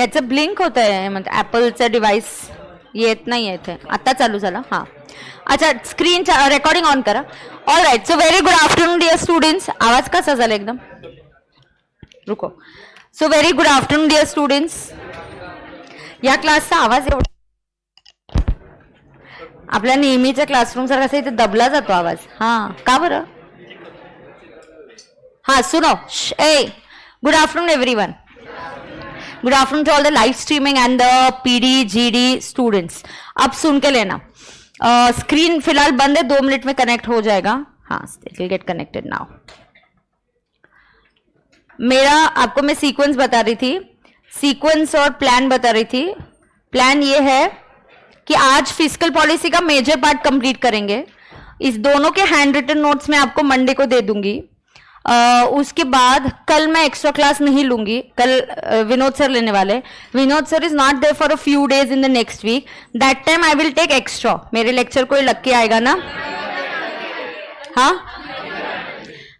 याचं ब्लिंक होत आहे म्हणजे ॲपलचं डिव्हाइस येत नाही आहे इथे. आता चालू झालं. हां अच्छा, स्क्रीन रेकॉर्डिंग ऑन करा. All right. So very good afternoon dear students. आवाज कसा झाला एकदम रुको. So very good afternoon dear students. या क्लासचा आवाज एवढा आपल्या नेहमीच्या क्लासरूम सारखा इथे दबला जातो आवाज. हां का बरं? हाँ सुनो. A good afternoon everyone. Good afternoon to all the live streaming and the PD GD students. अब सुन के लेना. स्क्रीन फिलहाल बंद है, 2 मिनट में कनेक्ट हो जाएगा. हाँ it will get connected now. मेरा आपको मैं सीक्वेंस बता रही थी, सीक्वेंस और प्लान बता रही थी. प्लान ये है कि आज फिस्कल पॉलिसी का मेजर पार्ट कंप्लीट करेंगे. इस दोनों के हैंड रिटन नोट्स मैं आपको मंडे को दे दूंगी. उसके बाद कल मैं एक्स्ट्रा क्लास नहीं लूंगी. कल विनोद सर लेने वाले. Vinod sir is not there for a few days in the next week. That time I will take extra. मेरे लेक्चर कोई लग के आएगा ना? हाँ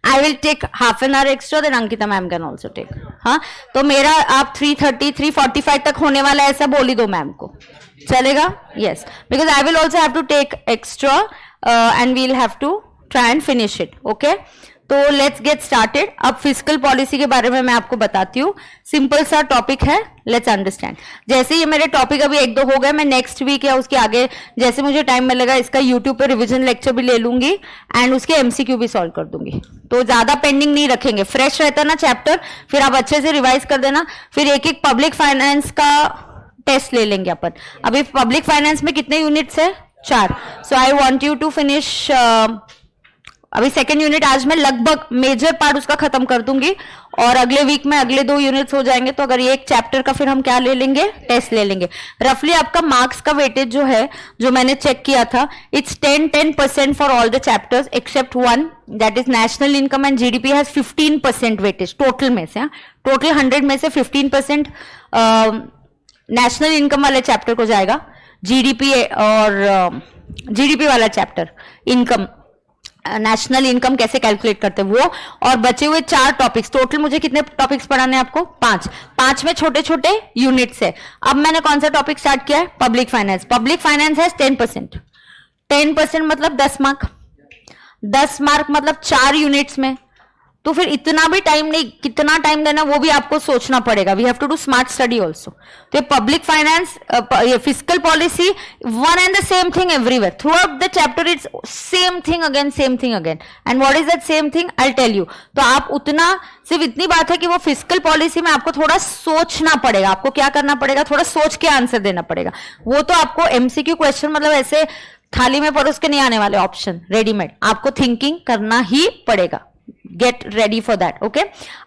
I will take half an hour extra. Then Ankita ma'am can also take. हाँ तो मेरा आप 3:30 3:45 तक होने वाला है ऐसा बोली दो मैम को. चलेगा? Yes because I will also have to take extra and we'll have to try and finish it. Okay तो लेट्स गेट स्टार्टेड. अब फिस्कल पॉलिसी के बारे में मैं आपको बताती हूँ. सिंपल सा टॉपिक है, लेट्स अंडरस्टैंड. जैसे ये मेरे टॉपिक अभी 1-2 हो गए, मैं नेक्स्ट वीक या उसके आगे जैसे मुझे टाइम मिलेगा इसका यूट्यूब पे रिवीजन लेक्चर भी ले लूंगी एंड उसके एमसीक्यू भी सॉल्व कर दूंगी. तो ज्यादा पेंडिंग नहीं रखेंगे. फ्रेश रहता ना चैप्टर, फिर आप अच्छे से रिवाइज कर देना. फिर एक पब्लिक फाइनेंस का टेस्ट ले लेंगे अपन. अभी पब्लिक फाइनेंस में कितने यूनिट्स है? 4. So I want you to finish. अभी सेकेंड यूनिट आज मैं लगभग मेजर पार्ट उसका खत्म कर दूंगी और अगले वीक में अगले 2 यूनिट्स हो जाएंगे. तो अगर ये एक चैप्टर का फिर हम क्या ले लेंगे? टेस्ट ले लेंगे. रफली आपका मार्क्स का वेटेज जो है, जो मैंने चेक किया था, it's 10% for all the chapters except 1, that is national income and GDP has 15% weightage total में से. टोटल 100 में से 15% नेशनल इनकम वाले चैप्टर को जाएगा. जीडीपी और जीडीपी वाला चैप्टर इनकम, नेशनल इनकम कैसे कैलकुलेट करते हैं वो, और बचे हुए 4 टॉपिक्स. टोटल मुझे कितने टॉपिक्स पढ़ाने हैं आपको? 5 में छोटे छोटे यूनिट्स है. अब मैंने कौन सा टॉपिक स्टार्ट किया है? Public finance. पब्लिक फाइनेंस है 10% मतलब 10 मार्क. 10 मार्क मतलब 4 यूनिट्स में. तो फिर इतना भी टाइम नहीं, कितना टाइम देना वो भी आपको सोचना पड़ेगा. We have to do smart study also. तो ये पब्लिक फाइनेंस, ये fiscal policy, one and the same thing everywhere throughout the chapter. It's same thing again and what is that same thing? I will tell you. तो आप उतना, सिर्फ इतनी बात है कि वो फिस्कल पॉलिसी में आपको थोड़ा सोचना पड़ेगा. आपको क्या करना पड़ेगा? थोड़ा सोच के आंसर देना पड़ेगा. वो तो आपको एमसीक्यू क्वेश्चन मतलब ऐसे थाली में परोस के नहीं आने वाले ऑप्शन रेडीमेड. आपको थिंकिंग करना ही पड़ेगा. Get ready for that. Okay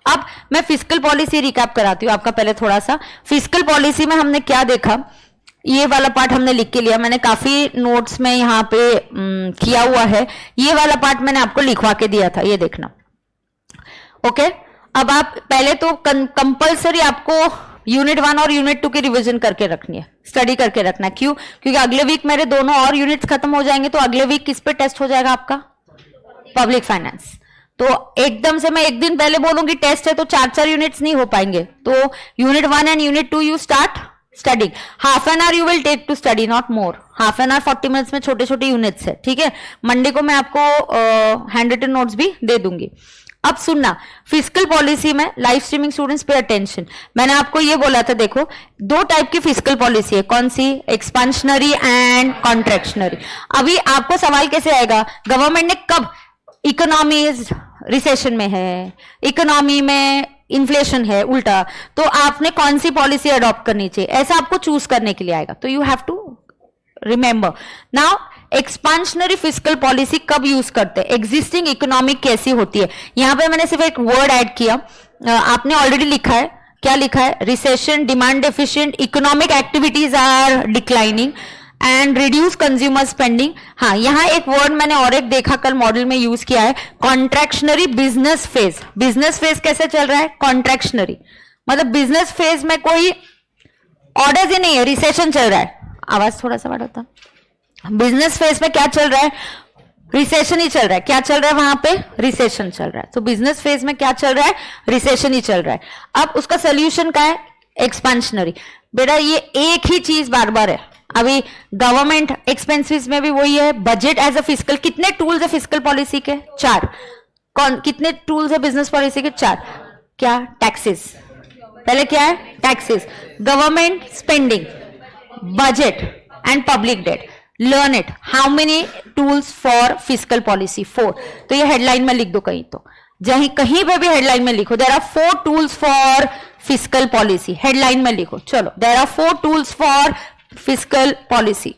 अब मैं फिस्कल पॉलिसी रिकैप कराती हूँ आपका. पहले थोड़ा सा फिस्कल पॉलिसी में हमने क्या देखा, ये वाला पार्ट हमने लिख के लिया. मैंने काफी नोट्स में यहाँ पे किया हुआ है. ये वाला पार्ट मैंने आपको लिखवा के दिया था, ये देखना. ओके अब आप पहले तो कंपल्सरी आपको यूनिट 1 और यूनिट 2 की रिवीजन करके रखनी है, स्टडी करके रखना है. क्यों? क्योंकि अगले वीक मेरे दोनों और यूनिट्स खत्म हो जाएंगे. तो अगले वीक किस पे टेस्ट हो जाएगा आपका? Public finance. तो एकदम से मैं एक दिन पहले बोलूंगी टेस्ट है तो 4 यूनिट्स नहीं हो पाएंगे. तो unit 1 and unit 2 you start studying. Half an hour you will take to study, not more. Half an hour 40 minutes में छोटे छोटे यूनिट्स है. ठीक है, मंडे को मैं आपको हैंड रिटन नोट्स भी दे दूंगी. अब सुनना, फिस्कल पॉलिसी में live streaming students pay attention. मैंने आपको ये बोला था, देखो 2 टाइप की फिस्कल पॉलिसी है. कौन सी? Expansionary and contractionary. अभी आपको सवाल कैसे आएगा? गवर्नमेंट ने कब, इकोनॉमी रिसेशन में है, इकोनॉमी में इन्फ्लेशन है उल्टा, तो आपने कौन सी पॉलिसी अडॉप्ट करनी चाहिए, ऐसा आपको चूज करने के लिए आएगा. तो you have to remember now. Expansionary fiscal policy कब यूज करते हैं? एग्जिस्टिंग इकोनॉमिक कैसी होती है. यहां पे मैंने सिर्फ एक वर्ड ऐड किया. आपने ऑलरेडी लिखा है. क्या लिखा है? Recession, demand deficient, economic activities are declining and reduce consumer spending. हाँ यहाँ एक वर्ड मैंने और एक देखा कल मॉडल में यूज किया है, contractionary business phase. Business phase कैसे चल रहा है? कॉन्ट्रैक्शनरी मतलब बिजनेस फेज में कोई ऑर्डर्स ही नहीं है, रिसेशन चल रहा है. आवाज थोड़ा सा बढ़ा था. बिजनेस फेज में क्या चल रहा है? रिसेशन ही चल रहा है. क्या चल रहा है वहां पे? रिसेशन चल रहा है. तो बिजनेस फेज में क्या चल रहा है? रिसेशन ही चल रहा है. अब उसका सोल्यूशन क्या है? एक्सपांशनरी। बेटा ये एक ही चीज बार बार है। अभी गवर्नमेंट एक्सपेंसेस में भी वही है। बजट एज अ फिस्कल, कितने टूल्स है फिस्कल पॉलिसी के? 4। कौन कितने टूल्स है बिजनेस पॉलिसी के? 4। क्या? टैक्सेस, पहले क्या है? Taxes, government spending, budget and public date. Learn it. How many tools for fiscal policy? 4। तो ये हेडलाइन में लिख दो कहीं, तो कहीं पे भी हेडलाइन में लिखो, there are 4 tools for fiscal policy. Headline में लिखो, चलो, there are 4 tools for fiscal policy.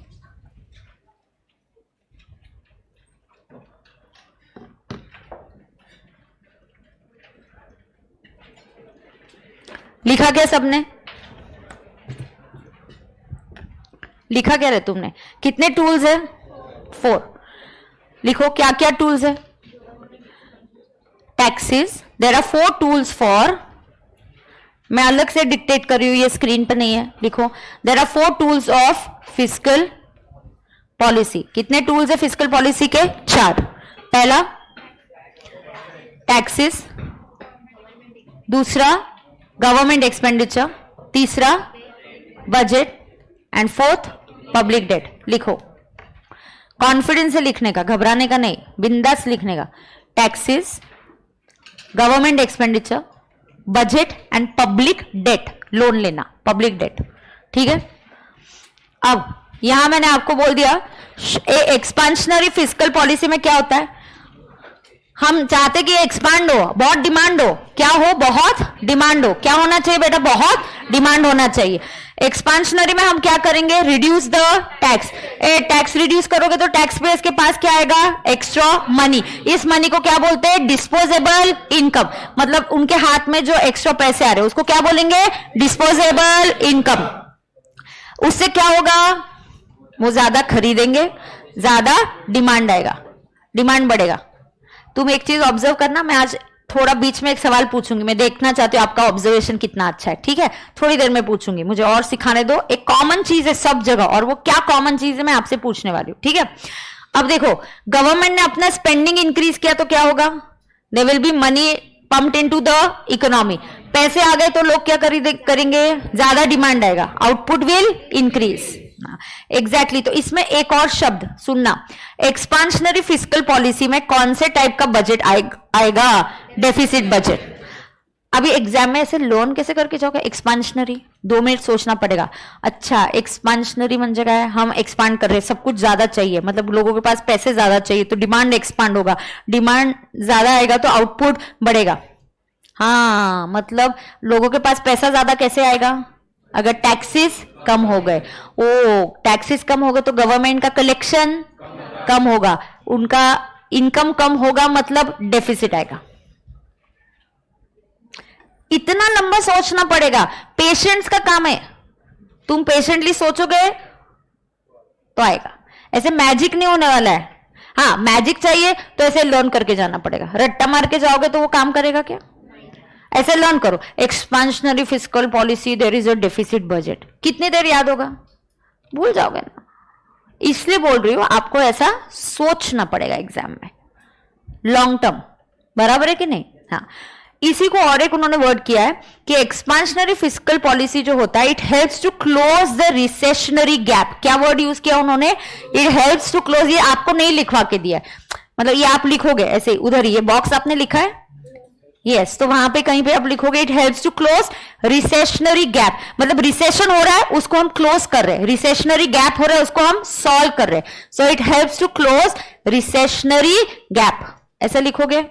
लिखा क्या सबने? लिखा क्या रे तुमने? कितने टूल्स है? 4। लिखो क्या क्या टूल्स है? Taxes, there are 4 tools for, मैं अलग से डिक्टेट कर रही हूं, ये स्क्रीन पर नहीं है, लिखो, there are 4 tools of fiscal policy. कितने टूल्स है फिस्कल पॉलिसी के? 4। पहला टैक्सेस, दूसरा गवर्नमेंट एक्सपेंडिचर, तीसरा budget and 4th public debt. लिखो, कॉन्फिडेंस से लिखने का, घबराने का नहीं, बिंदास लिखने का। Taxes, government expenditure, budget and public debt, loan लेना, पब्लिक डेट, ठीक है। अब यहां मैंने आपको बोल दिया एक्सपांशनरी फिस्कल पॉलिसी में क्या होता है, हम चाहते कि एक्सपांड हो, बहुत डिमांड हो, क्या हो? बहुत डिमांड हो। क्या होना चाहिए बेटा? बहुत डिमांड होना चाहिए। एक्सपांशनरी में हम क्या करेंगे? Reduce the tax. Tax reduce करोगे तो टैक्स पेयर्स के पास क्या आएगा? Extra money. इस मनी को क्या बोलते हैं? Disposable income. मतलब उनके हाथ में जो एक्स्ट्रा पैसे आ रहे हैं उसको क्या बोलेंगे? Disposable income. उससे क्या होगा? वो ज्यादा खरीदेंगे, ज्यादा डिमांड आएगा, डिमांड बढ़ेगा। तुम एक चीज ऑब्जर्व करना, मैं आज थोड़ा बीच में एक सवाल पूछूंगी, मैं देखना चाहती हूँ आपका ऑब्जर्वेशन कितना अच्छा है, ठीक है। थोड़ी देर में पूछूंगी, मुझे और सिखाने दो। एक कॉमन चीज है सब जगह, और वो क्या कॉमन चीज है मैं आपसे पूछने वाली हूँ, ठीक है। अब देखो, गवर्नमेंट ने अपना स्पेंडिंग इंक्रीज किया तो क्या होगा? There will be money pumped into the economy. पैसे आ गए तो लोग क्या करेंगे? ज्यादा डिमांड आएगा, आउटपुट विल इंक्रीज। एग्जैक्टली। तो इसमें एक और शब्द सुनना, एक्सपांशनरी फिस्कल पॉलिसी में कौन से टाइप का बजट आएगा? Deficit budget. अभी एग्जाम में ऐसे लोन कैसे करके जाओगे? एक्सपांशनरी, 2 मिनट सोचना पड़ेगा। अच्छा, एक्सपांशनरी मन जगह है, हम एक्सपांड कर रहे हैं, सब कुछ ज्यादा चाहिए, मतलब लोगों के पास पैसे ज्यादा चाहिए, तो डिमांड एक्सपांड होगा, डिमांड ज्यादा आएगा तो आउटपुट बढ़ेगा। हाँ, मतलब लोगों के पास पैसा ज्यादा कैसे आएगा? अगर टैक्सेस कम हो गए। ओ, टैक्सेस कम हो गए तो गवर्नमेंट का कलेक्शन कम होगा, उनका इनकम कम होगा, मतलब डेफिसिट आएगा। इतना लंबा सोचना पड़ेगा, पेशेंट्स का काम है। तुम पेशेंटली सोचोगे तो आएगा, ऐसे मैजिक नहीं होने वाला है। हाँ, मैजिक चाहिए तो ऐसे लर्न करके जाना पड़ेगा, रट्टा मार के जाओगे तो वो काम करेगा क्या? ऐसे लर्न करो, expansionary fiscal policy, there is a deficit budget. कितनी देर याद होगा? भूल जाओगे ना, इसलिए बोल रही हूं आपको ऐसा सोचना पड़ेगा एग्जाम में, लॉन्ग टर्म। बराबर है कि नहीं? हाँ, इसी को और एक उन्होंने वर्ड किया है कि एक्सपांशनरी फिस्कल पॉलिसी जो होता है, it helps to close the recessionary gap. क्या वर्ड यूज किया उन्होंने? It helps to close. ये आपको नहीं लिखवा के दिया है, मतलब ये आप लिखोगे ऐसे ही, उधर ही ये बॉक्स आपने लिखा है, यस, तो वहां पे कहीं पे आप लिखोगे it helps to close recessionary gap, मतलब रिसेशन हो रहा है उसको हम क्लोज कर रहे हैं, रिसेशनरी गैप हो रहा है उसको हम सॉल्व कर रहे हैं। So it helps to close recessionary gap, ऐसा लिखोगे।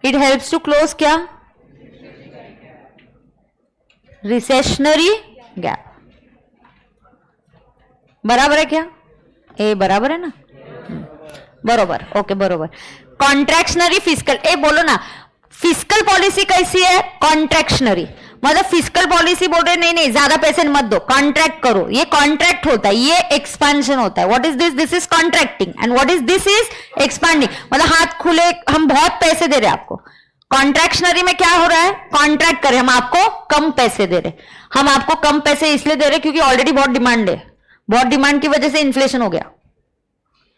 इट हेल्प्स टू क्लोज क्या? Recessionary gap. बराबर है क्या? ए बराबर है ना? बरोबर, ओके बरोबर। कॉन्ट्रैक्शनरी फिस्कल, ए बोलो ना, फिस्कल पॉलिसी कैसी है? कॉन्ट्रैक्शनरी, मतलब फिस्कल पॉलिसी बोल रहे नहीं नहीं ज्यादा पैसे मत दो, कॉन्ट्रैक्ट करो। ये कॉन्ट्रैक्ट होता है, ये एक्सपेंशन होता है। What is this? This is contracting and what is this? Is expanding. मतलब हाथ खुले, हम बहुत पैसे दे रहे हैं आपको। कॉन्ट्रैक्शनरी में क्या हो रहा है? कॉन्ट्रैक्ट कर रहे, हम आपको कम पैसे दे रहे। हम आपको कम पैसे इसलिए दे रहे क्योंकि ऑलरेडी बहुत डिमांड है, बहुत डिमांड की वजह से इन्फ्लेशन हो गया।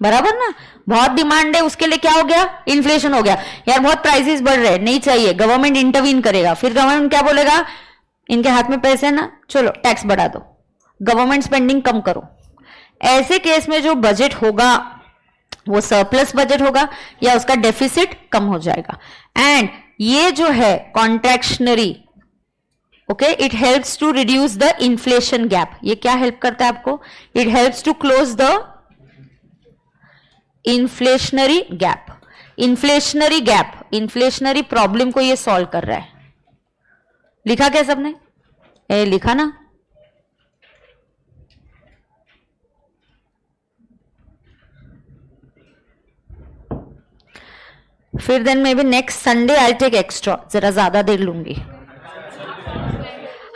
बराबर ना, बहुत डिमांड है उसके लिए क्या हो गया, इन्फ्लेशन हो गया। यार बहुत प्राइसेस बढ़ रहे हैं, नहीं चाहिए, गवर्नमेंट इंटरवीन करेगा, फिर गवर्नमेंट क्या बोलेगा, इनके हाथ में पैसे है ना, चलो टैक्स बढ़ा दो, गवर्नमेंट स्पेंडिंग कम करो। ऐसे केस में जो बजट होगा वो सरप्लस बजट होगा या उसका डेफिसिट कम हो जाएगा। एंड ये जो है contractionary, okay, it helps to reduce the inflation gap. ये क्या हेल्प करता है आपको, it helps to close the inflationary gap. Inflationary gap, inflationary problem को ये सॉल्व कर रहा है। लिखा क्या सबने, लिखा ना, फिर then maybe next Sunday I take extra, जरा ज्यादा देर लूंगी।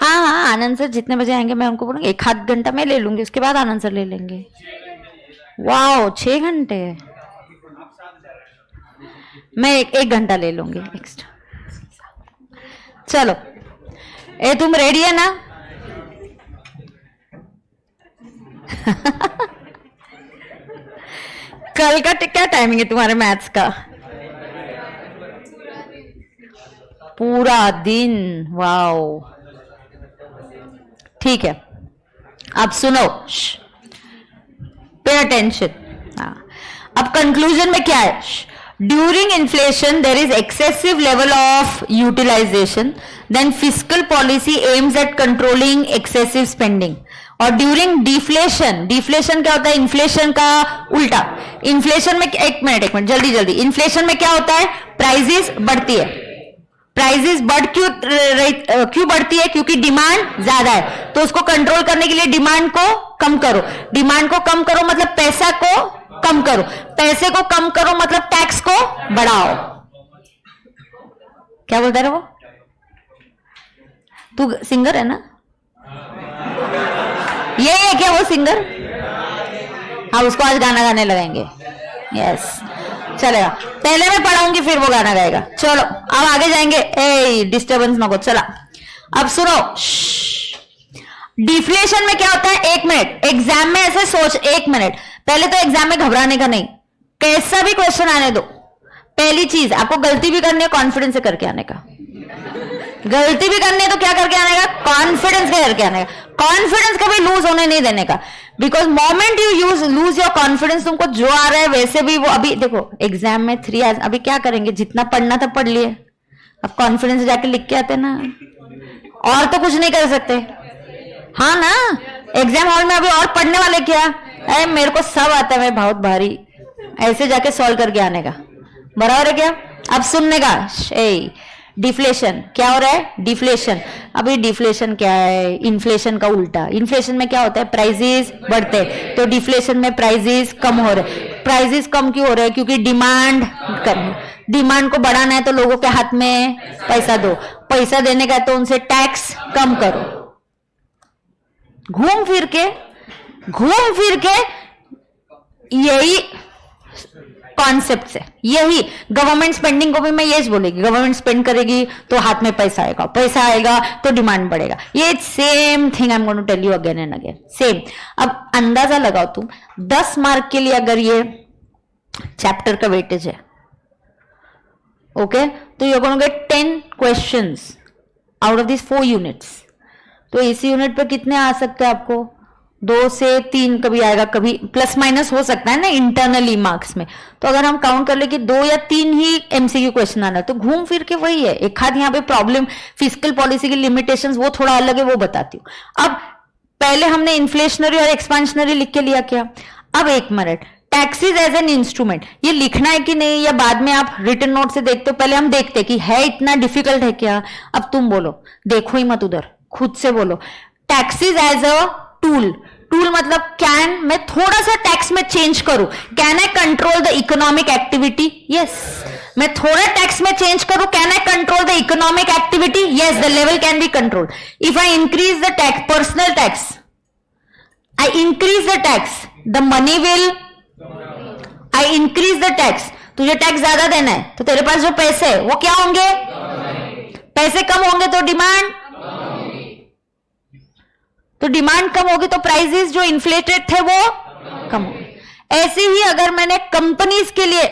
हाँ हाँ, आनंद सर जितने बजे आएंगे मैं उनको बोलूंगी, 1 आध घंटा मैं ले लूंगी, उसके बाद आनंद सर ले लेंगे। वाओ 6 घंटे, मैं 1 घंटा ले लूंगी एक्स्ट्रा। चलो, तुम रेडी है ना? कल का क्या टाइमिंग है तुम्हारे मैथ्स का? पूरा दिन, वाओ, ठीक है। अब सुनो, पे अटेंशन। अब कंक्लूजन में क्या है, during inflation there is excessive level of utilization, then fiscal policy aims at controlling excessive spending. और ड्यूरिंग डिफ्लेशन, डिफ्लेशन क्या होता है, इन्फ्लेशन का उल्टा। इन्फ्लेशन में, एक मिनट जल्दी जल्दी, इन्फ्लेशन में क्या होता है, प्राइजेस बढ़ती है। प्राइजेस क्यों बढ़ती है, क्योंकि डिमांड ज्यादा है, तो उसको कंट्रोल करने के लिए डिमांड को कम करो। डिमांड को कम करो मतलब पैसा को कम करो, पैसे को कम करो मतलब टैक्स को बढ़ाओ। क्या बोलता है वो, तू सिंगर है ना, ये है क्या वो सिंगर? हाँ, उसको आज गाना गाने लगाएंगे। यस, चलेगा, पहले मैं पढ़ाऊंगी फिर वो गाना गाएगा। चलो अब आगे जाएंगे, ए डिस्टर्बेंस ना को। चला, अब सुनो, डिफ्लेशन में क्या होता है, 1 मिनट, एग्जाम में ऐसे सोच, 1 मिनट पहले तो एग्जाम में घबराने का नहीं, कैसा भी क्वेश्चन आने दो। पहली चीज, आपको गलती भी करनी है, कॉन्फिडेंस से करके आने का। गलती भी करनी है तो क्या करके आने का, कॉन्फिडेंस के करके आने का। कॉन्फिडेंस कभी लूज होने नहीं देने का, because moment you lose your confidence, तुमको जो आ रहा है वैसे भी वो, अभी देखो एग्जाम में 3 आवर्स, अभी क्या करेंगे, जितना पढ़ना था पढ़ लिए, अब कॉन्फिडेंस जाके लिख के आते ना, और तो कुछ नहीं कर सकते। हाँ ना, एग्जाम हॉल में अभी और पढ़ने वाले क्या, अरे मेरे को सब आता है, मैं बहुत भारी, ऐसे जाके सॉल्व करके आने का, बराबर है क्या? अब सुनने का, डिफ्लेशन क्या हो रहा है, डिफ्लेशन। अभी डिफ्लेशन क्या है, इन्फ्लेशन का उल्टा। इन्फ्लेशन में क्या होता है, प्राइसेस बढ़ते हैं, तो डिफ्लेशन में प्राइसेस कम हो रहे। प्राइसेस कम क्यों हो रहे हैं, क्योंकि डिमांड कम है। डिमांड को बढ़ाना है तो लोगों के हाथ में पैसा दो, पैसा देने का है तो उनसे टैक्स कम करो। घूम फिर के यही कॉन्सेप्ट है, यही गवर्नमेंट स्पेंडिंग को भी मैं यही बोलेगी, गवर्नमेंट स्पेंड करेगी तो हाथ में पैसा आएगा, पैसा आएगा तो डिमांड बढ़ेगा। ये same thing I am going to tell you again and again, same. अब अंदाजा लगाओ तुम, 10 मार्क के लिए अगर ये चैप्टर का वेटेज है, ओके, तो you are going to get 10 questions out of this 4 units. तो इसी यूनिट पर कितने आ सकते हैं आपको, 2 से 3 कभी आएगा, कभी प्लस माइनस हो सकता है ना इंटरनली मार्क्स में। तो अगर हम काउंट कर ले कि 2 या 3 ही एमसीक्यू क्वेश्चन आना, तो घूम फिर के वही है। एक हाथ यहाँ पे प्रॉब्लम, फिस्कल पॉलिसी की लिमिटेशंस वो थोड़ा अलग है, वो बताती हूँ। अब पहले हमने इन्फ्लेशनरी और एक्सपांशनरी लिख के लिया क्या। अब 1 minute, taxes as an instrument, ये लिखना है कि नहीं, या बाद में आप रिटन नोट से देखते हो, पहले हम देखते कि है इतना डिफिकल्ट है क्या। अब तुम बोलो, देखो ही मत उधर, खुद से बोलो, taxes as a tool. Tool मतलब कैन मैं थोड़ा सा टैक्स में चेंज करूं, can I control the economic activity, yes. मैं थोड़ा टैक्स में चेंज करूं, can I control the economic activity, yes, the level can be controlled. If I increase the tax, personal tax, I increase the tax, the money will, I increase the tax, तुझे tax ज्यादा देना है तो तेरे पास जो पैसे है वो क्या होंगे, पैसे कम होंगे तो डिमांड, तो डिमांड कम होगी तो प्राइसेस जो इन्फ्लेटेड थे वो कम होंगे। ऐसे ही अगर मैंने कंपनीज के लिए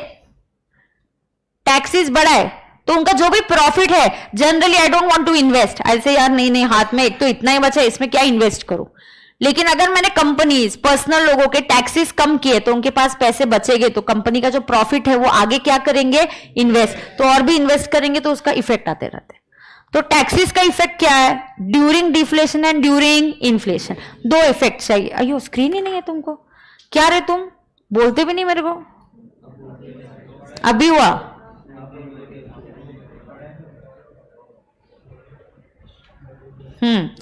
टैक्सेस बढ़ाए तो उनका जो भी प्रॉफिट है, generally I don't want to invest, ऐसे यार नहीं नहीं हाथ में एक तो इतना ही बचा, इसमें क्या इन्वेस्ट करूं। लेकिन अगर मैंने कंपनीज, पर्सनल लोगों के टैक्सेस कम किए तो उनके पास पैसे बचेंगे, तो कंपनी का जो प्रॉफिट है वो आगे क्या करेंगे, इन्वेस्ट, तो और भी इन्वेस्ट करेंगे, तो उसका इफेक्ट आते रहते हैं। तो टैक्सेस का इफेक्ट क्या है, during deflation and during inflation, दो इफेक्ट चाहिए। अयो स्क्रीन ही नहीं है तुमको, क्या रे तुम बोलते भी नहीं मेरे को, अभी हुआ।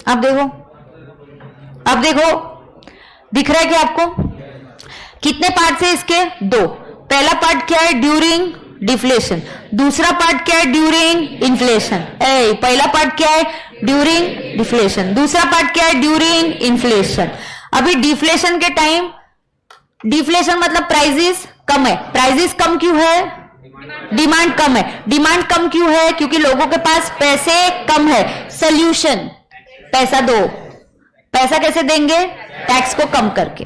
अब देखो, अब देखो दिख रहा है क्या आपको, कितने पार्ट है इसके, दो। पहला पार्ट क्या है, ड्यूरिंग डिफ्लेशन, दूसरा पार्ट क्या है, ड्यूरिंग इन्फ्लेशन। पहला पार्ट क्या है, ड्यूरिंग डिफ्लेशन, दूसरा पार्ट क्या है, ड्यूरिंग इन्फ्लेशन। अभी डिफ्लेशन के टाइम, डिफ्लेशन मतलब प्राइसेस कम है, प्राइसेस कम क्यों है, डिमांड कम है, डिमांड कम क्यों है, क्योंकि लोगों के पास पैसे कम है। सोल्यूशन, पैसा दो, पैसा कैसे देंगे, टैक्स को कम करके।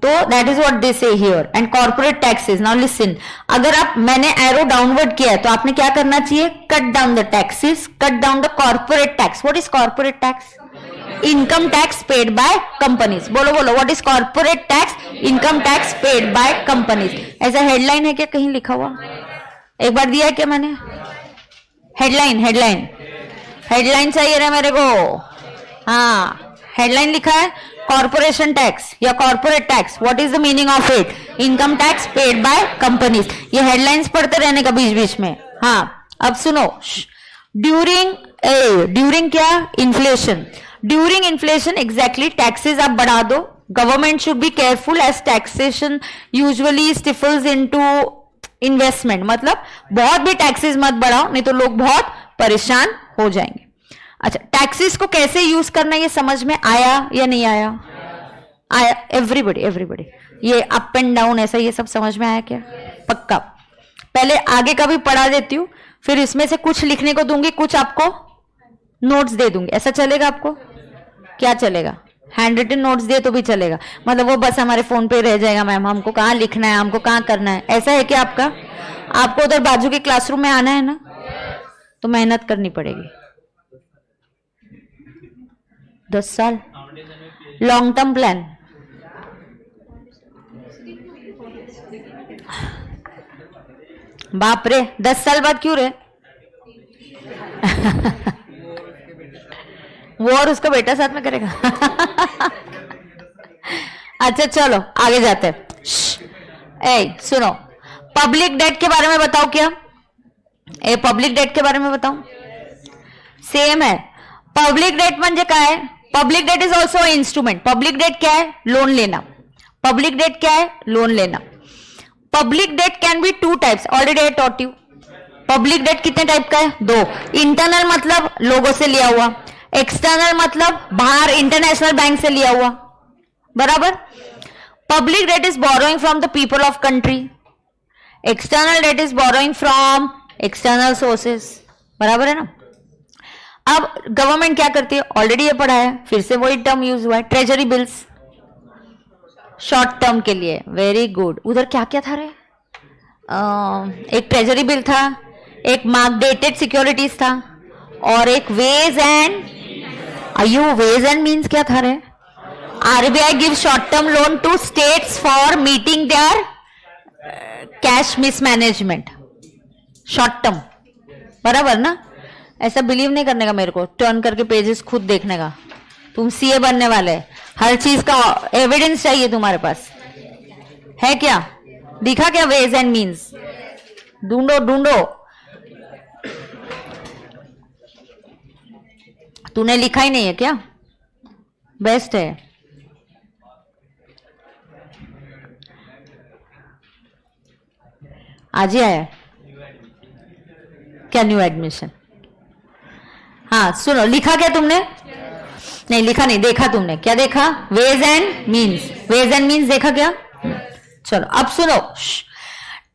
तो दैट इज व्हाट दे से here. And corporate taxes, now listen, अगर आप, मैंने एरो डाउनवर्ड किया है तो आपने क्या करना चाहिए, cut down the taxes, cut down the corporate tax. What is corporate tax, income tax paid by companies. बोलो बोलो, what is corporate tax, income tax paid by companies. ऐसा हेडलाइन है क्या कहीं लिखा हुआ, एक बार दिया है क्या मैंने, हेडलाइन, हेडलाइन, हेडलाइन चाहिए रहा मेरे को। हाँ, हेडलाइन लिखा है कॉर्पोरेशन टैक्स या corporate tax, what is the meaning of it, income tax paid by companies. ये हेडलाइंस पढ़ते रहने का बीच बीच में। हाँ, अब सुनो, ड्यूरिंग, ड्यूरिंग क्या, inflation, during inflation exactly taxes आप बढ़ा दो। Government should be careful as taxation usually stifles into investment, मतलब बहुत भी टैक्सेस मत बढ़ाओ, नहीं तो लोग बहुत परेशान हो जाएंगे। अच्छा, टैक्सेस को कैसे यूज करना ये समझ में आया या नहीं आया, आया, एवरीबडी एवरीबडी, ये अप एंड डाउन ऐसा ये सब समझ में आया क्या, पक्का। पहले आगे का भी पढ़ा देती हूँ, फिर इसमें से कुछ लिखने को दूंगी, कुछ आपको नोट्स दे दूंगी, ऐसा चलेगा आपको, क्या चलेगा, हैंड रिटन नोट्स दे तो भी चलेगा, मतलब वो बस हमारे फोन पे रह जाएगा, मैम हमको कहाँ लिखना है, हमको कहाँ करना है, ऐसा है क्या आपका। आपको उधर बाजू के क्लासरूम में आना है ना, तो मेहनत करनी पड़ेगी। 10 साल लॉन्ग टर्म प्लान, बाप रे 10 साल बाद क्यों रे वो और उसका बेटा साथ में करेगा अच्छा चलो आगे जाते हैं। सुनो, पब्लिक डेट के बारे में बताओ, क्या पब्लिक डेट के बारे में बताओ, सेम है। पब्लिक डेट म्हणजे काय, public debt is also instrument. Public debt क्या है, लोन लेना। पब्लिक डेट क्या है, लोन लेना। Public date can be 2 types, already I taught you. Public debt कितने टाइप का है, 2। इंटरनल मतलब लोगों से लिया हुआ, एक्सटर्नल मतलब बाहर इंटरनेशनल बैंक से लिया हुआ, बराबर। Public debt is borrowing from the people of country, external debt is borrowing from external sources, बराबर है ना। अब गवर्नमेंट क्या करती है, ऑलरेडी ये पढ़ा है, फिर से वही टर्म यूज हुआ है, ट्रेजरी बिल्स, शॉर्ट टर्म के लिए। Very good. उधर क्या क्या था रे, एक ट्रेजरी बिल था, एक मार्क डेटेड सिक्योरिटीज था, और एक वेज एंड, अयो वेज एंड मीन्स क्या था रे, RBI give short term loan to states for meeting their cash mismanagement, short term, बराबर ना। ऐसा बिलीव नहीं करने का मेरे को, टर्न करके पेजेस खुद देखने का। तुम सीए बनने वाले, हर चीज का एविडेंस चाहिए तुम्हारे पास, है क्या, दिखा क्या वेज एंड मीन्स, ढूंढो ढूंढो। तूने लिखा ही नहीं है क्या, बेस्ट है। आज ही आया क्या न्यू एडमिशन, हाँ सुनो, लिखा क्या तुमने, नहीं लिखा नहीं, देखा तुमने, क्या देखा, ways and means, ways and means देखा क्या। चलो अब सुनो,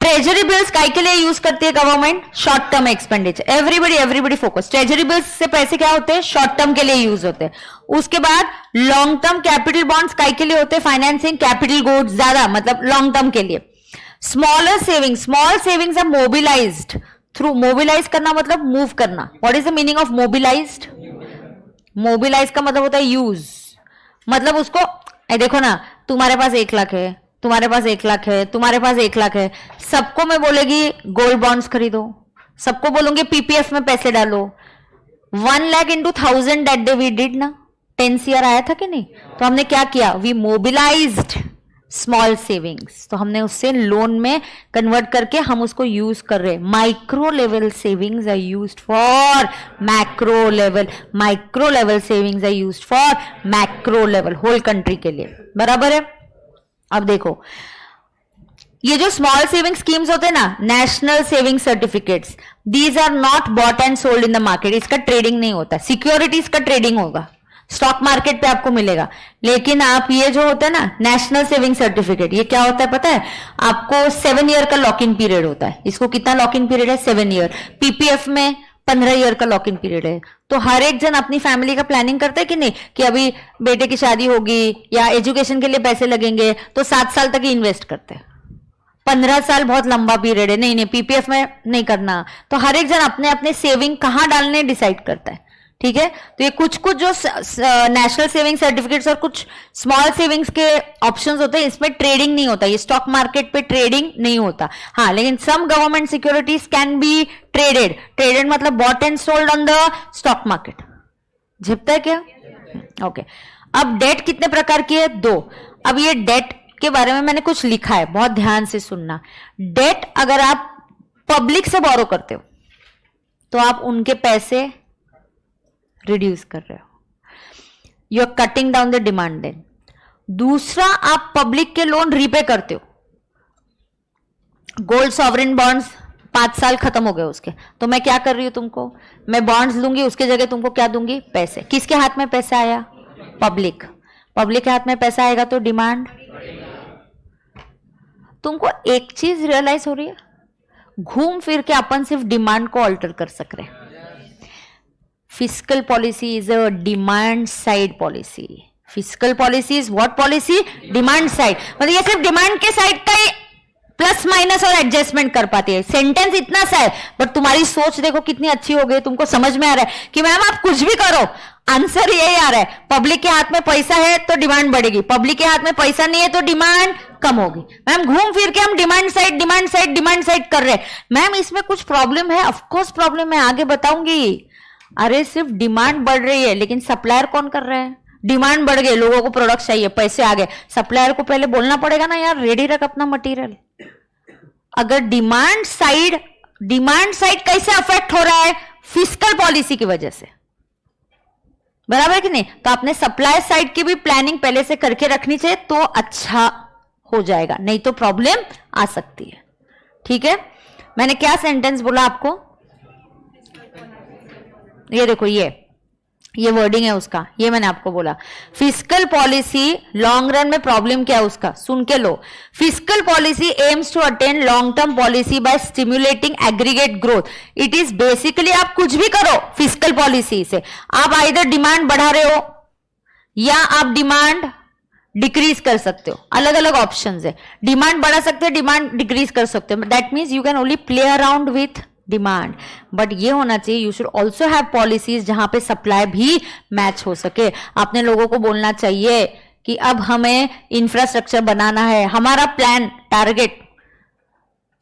ट्रेजरी बिल्स काय के लिए यूज करती है government? Short term expenditure. Everybody focus. Treasury bills से पैसे क्या होते हैं? शॉर्ट टर्म के लिए यूज होते हैं. उसके बाद लॉन्ग टर्म कैपिटल बॉन्ड्स काय के लिए होते हैं? फाइनेंसिंग कैपिटल गुड्स, ज्यादा मतलब लॉन्ग टर्म के लिए. Smaller savings. Small savings are mobilised through. Mobilise करना मतलब मूव करना. What is the meaning of mobilised? Mobilise का मतलब होता है यूज. मतलब उसको देखो ना, तुम्हारे पास 1 लाख है, तुम्हारे पास 1 लाख है, तुम्हारे पास 1 लाख है, सबको मैं बोलेगी गोल्ड बॉन्ड्स खरीदो, सबको बोलूंगी पीपीएफ में पैसे डालो. 1 lakh into 1000 that day we did ना, 10 CR आया था कि नहीं? तो हमने क्या किया? We mobilised small savings. तो हमने उससे लोन में कन्वर्ट करके हम उसको यूज कर रहे. Micro level savings are used for macro level. Micro level savings are used for macro level, whole country के लिए. बराबर है? अब देखो, ये जो स्मॉल सेविंग स्कीम्स होते हैं ना, national saving certificates, these are not bought and sold in the market. इसका ट्रेडिंग नहीं होता. सिक्योरिटीज का ट्रेडिंग होगा, स्टॉक मार्केट पे आपको मिलेगा. लेकिन आप ये जो होता है ना नेशनल सेविंग सर्टिफिकेट, ये क्या होता है पता है आपको? 7 ईयर का लॉक इन पीरियड होता है. इसको कितना लॉक इन पीरियड है? 7 ईयर. पीपीएफ में 15 ईयर का लॉक इन पीरियड है. तो हर एक जन अपनी फैमिली का प्लानिंग करता है कि नहीं, कि अभी बेटे की शादी होगी या एजुकेशन के लिए पैसे लगेंगे, तो 7 साल तक ही इन्वेस्ट करते हैं. 15 साल बहुत लंबा पीरियड है, नहीं पीपीएफ में नहीं करना. तो हर एक जन अपने अपने सेविंग कहां डालने डिसाइड करता है. ठीक है? तो ये कुछ जो नेशनल सेविंग सर्टिफिकेट्स और कुछ स्मॉल सेविंग्स के ऑप्शंस होते हैं, इसमें ट्रेडिंग नहीं होता. ये स्टॉक मार्केट पे ट्रेडिंग नहीं होता. हाँ, लेकिन some government securities can be traded मतलब bought and sold on the stock market. झपता है क्या? ओके. अब डेट कितने प्रकार की है? 2. अब ये डेट के बारे में मैंने कुछ लिखा है, बहुत ध्यान से सुनना. डेट अगर आप पब्लिक से बोरो करते हो तो आप उनके पैसे रिड्यूस कर रहे हो. You are cutting down the demand. Then दूसरा, आप पब्लिक के लोन रीपे करते हो. गोल्ड सॉवरेन बॉन्ड्स 5 साल खत्म हो गए उसके, तो मैं क्या कर रही हूं तुमको? मैं बॉन्ड्स लूंगी, उसके जगह तुमको क्या दूंगी? पैसे. किसके हाथ में पैसा आया? पब्लिक. पब्लिक के हाथ में पैसा आएगा तो डिमांड. तुमको एक चीज रियलाइज हो रही है, घूम फिर के अपन सिर्फ डिमांड को ऑल्टर कर सक रहे. Fiscal policy is a demand side policy. Fiscal policy is what policy? Demand side. मतलब ये सिर्फ डिमांड के साइड का ही प्लस माइनस और एडजस्टमेंट कर पाती है. सेंटेंस इतना सा है, बट तुम्हारी सोच देखो कितनी अच्छी हो गई. तुमको समझ में आ रहा है कि मैम आप कुछ भी करो, आंसर यही आ रहा है. पब्लिक के हाथ में पैसा है तो डिमांड बढ़ेगी, पब्लिक के हाथ में पैसा नहीं है तो डिमांड कम होगी. मैम घूम फिर के हम डिमांड साइड कर रहे हैं. मैम इसमें कुछ प्रॉब्लम है? ऑफकोर्स प्रॉब्लम है, आगे बताऊंगी. अरे सिर्फ डिमांड बढ़ रही है, लेकिन सप्लायर कौन कर रहा है? डिमांड बढ़ गई, लोगों को प्रोडक्ट चाहिए, पैसे आ गए, सप्लायर को पहले बोलना पड़ेगा ना, यार रेडी रख अपना मटेरियल. अगर डिमांड साइड कैसे अफेक्ट हो रहा है? फिस्कल पॉलिसी की वजह से. बराबर है कि नहीं? तो आपने सप्लाई साइड की भी प्लानिंग पहले से करके रखनी चाहिए, तो अच्छा हो जाएगा, नहीं तो प्रॉब्लम आ सकती है. ठीक है? मैंने क्या सेंटेंस बोला आपको? ये देखो, ये वर्डिंग है उसका, ये मैंने आपको बोला. फिस्कल पॉलिसी लॉन्ग रन में प्रॉब्लम क्या है उसका? सुन के लो. Fiscal policy aims to attain long term policy by stimulating aggregate growth. It is basically, आप कुछ भी करो फिस्कल पॉलिसी से, आप आइदर डिमांड बढ़ा रहे हो या आप डिमांड डिक्रीज कर सकते हो. अलग अलग ऑप्शंस है. डिमांड बढ़ा सकते हो, डिमांड डिक्रीज कर सकते हो. That means you can only play around with demand. But ये होना चाहिए, you should also have policies जहां पे सप्लाई भी मैच हो सके. आपने लोगों को बोलना चाहिए कि अब हमें इंफ्रास्ट्रक्चर बनाना है, हमारा प्लान टारगेट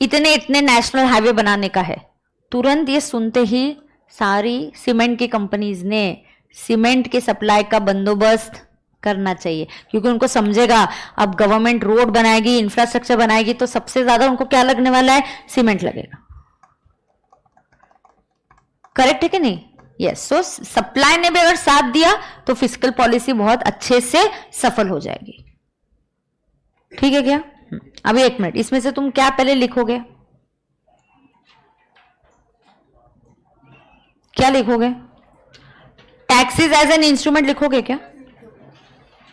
इतने नेशनल हाईवे बनाने का है. तुरंत ये सुनते ही सारी सीमेंट की कंपनीज ने सीमेंट के सप्लाई का बंदोबस्त करना चाहिए, क्योंकि उनको समझेगा अब गवर्नमेंट रोड बनाएगी, इंफ्रास्ट्रक्चर बनाएगी, तो सबसे ज्यादा उनको क्या लगने वाला है? सीमेंट लगेगा. करेक्ट है कि नहीं? यस. सो सप्लाई ने भी अगर साथ दिया तो फिस्कल पॉलिसी बहुत अच्छे से सफल हो जाएगी. ठीक है क्या? अभी 1 मिनट, इसमें से तुम क्या पहले लिखोगे? क्या लिखोगे? टैक्सेस एज एन इंस्ट्रूमेंट लिखोगे क्या?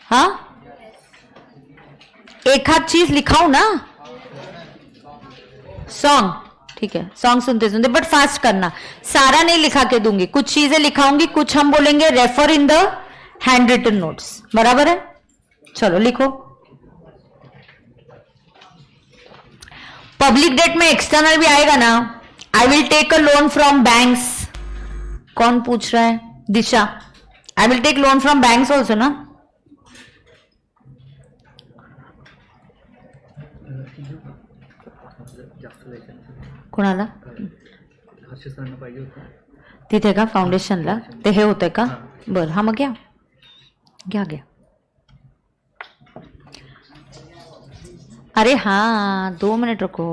हाँ, एक आध चीज लिखाओ ना. सॉन्ग, ठीक है, सॉन्ग सुनते सुनते, बट फास्ट करना, सारा नहीं लिखा के दूंगी, कुछ चीजें लिखाऊंगी, कुछ हम बोलेंगे refer in the hand written notes, बराबर है? चलो लिखो। पब्लिक डेट में एक्सटर्नल भी आएगा ना। I will take a loan from banks, कौन पूछ रहा है? Disha, I will take loan from banks also ना। कोणाला तिथे का फाउंडेशनला ते हे होतंय का? बर, हा मग घ्या घ्या घ्या. अरे हाँ 2 मिनट रुको,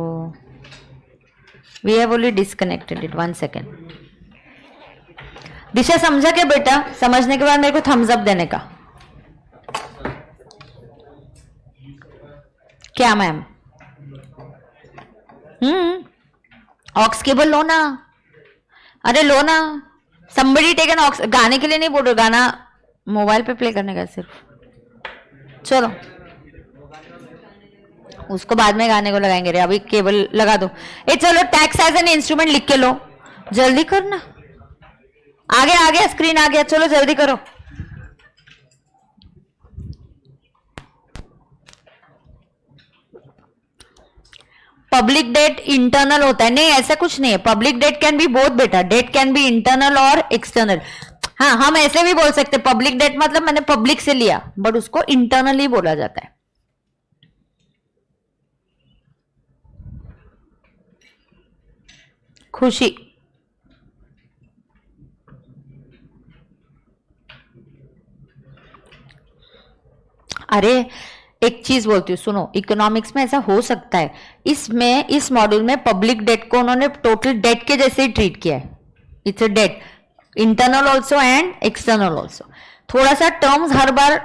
we have only disconnected it, 1 second. Disha समझा क्या बेटा? समझने के बाद मेरे को थम्स अप देने का. क्या मैम? ऑक्स केबल लो ना. अरे लो ना. somebody take an ox. गाने के लिए नहीं बोल रहे, गाना मोबाइल पे प्ले करने का सिर्फ. चलो उसको बाद में गाने को लगाएंगे रे, अभी केबल लगा दो. ए चलो टैक्स एज एन इंस्ट्रूमेंट लिख के लो, जल्दी करना. आगे आ गया, स्क्रीन आ गया, चलो जल्दी करो. पब्लिक डेट इंटरनल होता है? नहीं, ऐसा कुछ नहीं है. Public debt can be both बेटा, डेट कैन बी इंटरनल और एक्सटर्नल. हाँ, हम ऐसे भी बोल सकते. पब्लिक डेट मतलब मैंने पब्लिक से लिया, बट उसको इंटरनली बोला जाता है. खुशी, अरे एक चीज बोलती हूँ सुनो, इकोनॉमिक्स में ऐसा हो सकता है, इसमें इस मॉड्यूल में पब्लिक डेट को उन्होंने टोटल डेट के जैसे ही ट्रीट किया है. It's a debt, internal also and external also. थोड़ा सा टर्म्स हर बार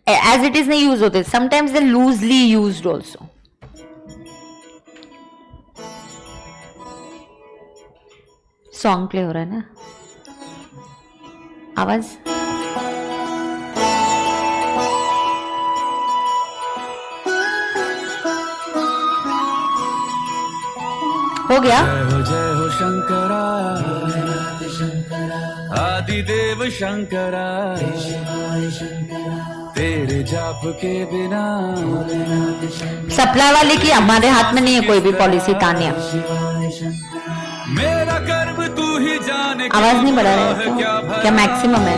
एज इट इज नहीं यूज होते, sometimes they loosely used also. Song play हो रहा है ना, आवाज. हो गया. जय हो शंकरा, आदिदेव शंकरा, तेरे जाप के बिना. सप्लाई वाले की हमारे हाथ में नहीं है कोई भी पॉलिसी. तानिया, मेरा कर्म तू ही जाने. आवाज नहीं बढ़ा रहे तो क्या मैक्सिमम है?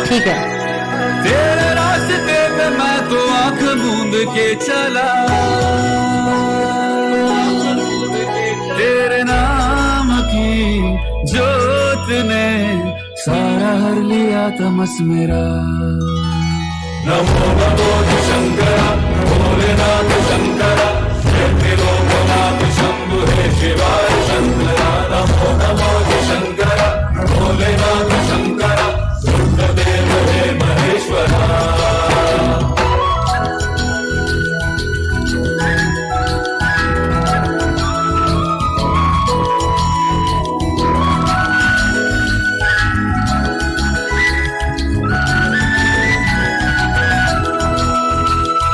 ठीक है. तेरे रास्ते पे मैं तो आंख मूंद के चला, तेरे नाम की जोत ने सारा हर लिया तमस मेरा. नमो नमो शंकरा, भोलेनाथ शंकरा, लोकनाथ शंभु हे शिवाय शंकरा. नमो नमो शंकरा, भोलेनाथ शंकरा, रुद्रदेव हे महेश्वरा.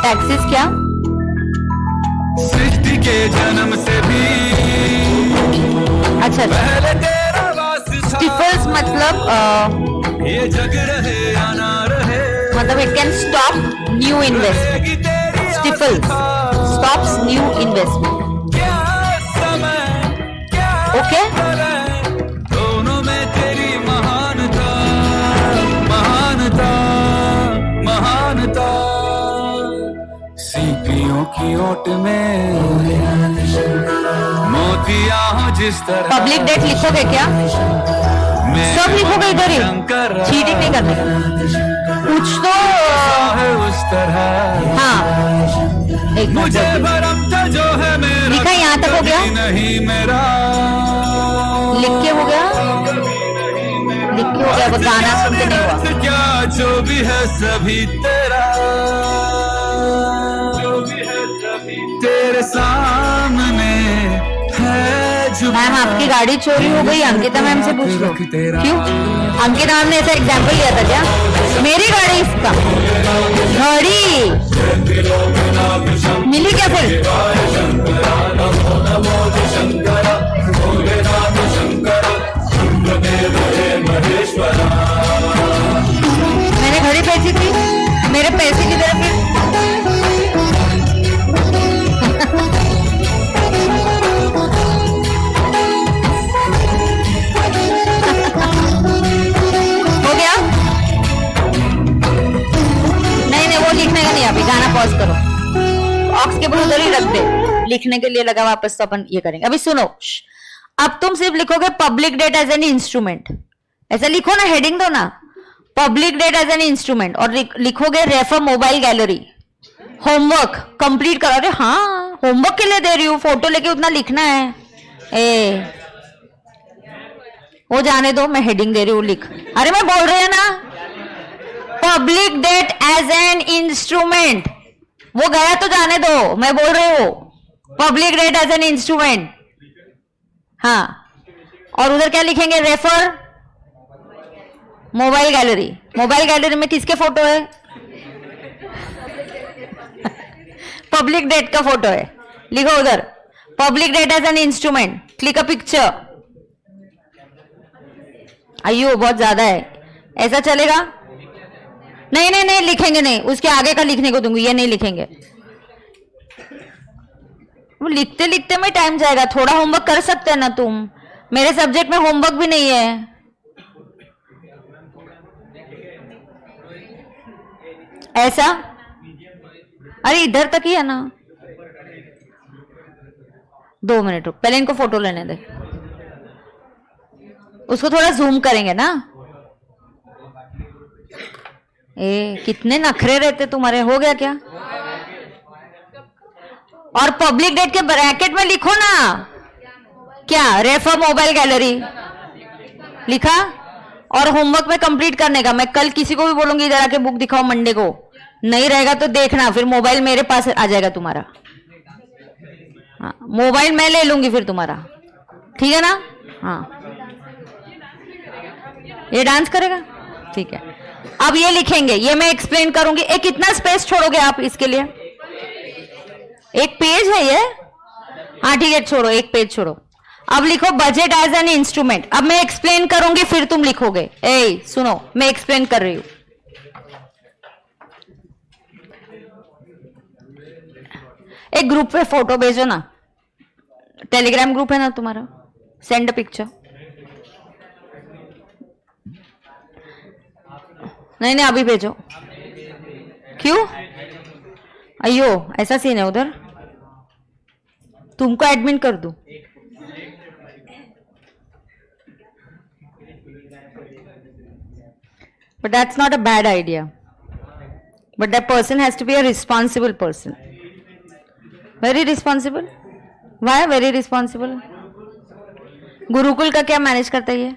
टैक्सेस क्या? सृष्टि के जन्म से भी अच्छा, पहले तेरा वास था. स्टिफल्स मतलब ये जग रहे या ना रहे, मतलब it can stop new investment. Stifle stops new investment. क्या समय क्या ओके. दोनों में तेरी महानता, महानता, महानता. सीपियों की ओट में मोतिया हो जिस तरह. पब्लिक डेट लिखोगे क्या? सब लिखोगे इधर ही, चीटिंग नहीं करने का. कुछ तो है उस तरह. हाँ, एक मुझे भरम था जो है मेरा, लिखा यहाँ तक हो गया. नहीं मेरा. लिख के हो गया, लिख के हो गया. वो गाना सुनते नहीं हुआ. क्या जो भी है सभी तेरा, तेरे सामने है मैम आपकी गाड़ी चोरी हो गई, अंकिता मैम से पूछ लो। क्यों? अंकिता मैम ने ऐसा एग्जाम्पल लिया था क्या? मेरी गाड़ी, इसका घड़ी मिली क्या फिर? मैंने घड़ी बेची थी, मेरे पैसे की तरफ फिर? हो गया? नहीं, वो लिखने का नहीं, अभी गाना पॉज करो, ऑक्स केबल उधर ही रख दे, लिखने के लिए लगा वापस तो अपन ये करेंगे। अभी सुनो, अब तुम सिर्फ लिखोगे public debt as an instrument, ऐसा लिखो ना, हेडिंग दो ना, public debt as an instrument, और लिखोगे refer mobile gallery, homework complete करो। अरे हाँ, होमवर्क के लिए दे रही हूँ, फोटो लेके उतना लिखना है। वो जाने दो, मैं हेडिंग दे रही हूँ, लिख। अरे मैं बोल रही हूँ ना, public debt as an instrument, वो गया तो जाने दो, मैं बोल रही हूँ public debt as an instrument. हाँ, और उधर क्या लिखेंगे? Refer mobile gallery. Mobile gallery में किसके फोटो है? पब्लिक डेट का फोटो है, लिखो उधर public debt as an instrument, click a picture. अयो बहुत ज्यादा है, ऐसा चलेगा? नहीं, लिखेंगे नहीं, उसके आगे का लिखने को दूंगी, ये नहीं लिखेंगे। वो लिखते लिखते में टाइम जाएगा, थोड़ा होमवर्क कर सकते हैं ना तुम, मेरे सब्जेक्ट में होमवर्क भी नहीं है। ऐसा? अरे इधर तक ही है ना। 2 मिनट रुक, पहले इनको फोटो लेने दे, उसको थोड़ा जूम करेंगे ना। कितने नखरे रहते तुम्हारे, हो गया क्या? और पब्लिक डेट के ब्रैकेट में लिखो ना, क्या? रेफर मोबाइल गैलरी लिखा, और होमवर्क में कंप्लीट करने का। मैं कल किसी को भी बोलूंगी इधर आके बुक दिखाओ, मंडे को नहीं रहेगा तो देखना, फिर मोबाइल मेरे पास आ जाएगा तुम्हारा। हाँ, मोबाइल मैं ले लूंगी फिर तुम्हारा, ठीक है ना? हाँ, ये डांस करेगा, ठीक है। अब ये लिखेंगे, ये मैं एक्सप्लेन करूंगी। कितना स्पेस छोड़ोगे आप इसके लिए? 1 पेज है ये, हाँ ठीक है, छोड़ो, 1 पेज छोड़ो। अब लिखो बजट एज एन इंस्ट्रूमेंट। अब मैं एक्सप्लेन करूंगी फिर तुम लिखोगे। सुनो, मैं एक्सप्लेन कर रही हूं। एक ग्रुप पे फोटो भेजो ना, टेलीग्राम ग्रुप है ना तुम्हारा, सेंड अ पिक्चर। नहीं, अभी भेजो। क्यों? अयो ऐसा सीन है उधर, तुमको एडमिन कर दूं? But that's not a bad idea. But that person has to be a responsible person. Very responsible. Why very responsible? Gurukul का क्या मैनेज करता है ये?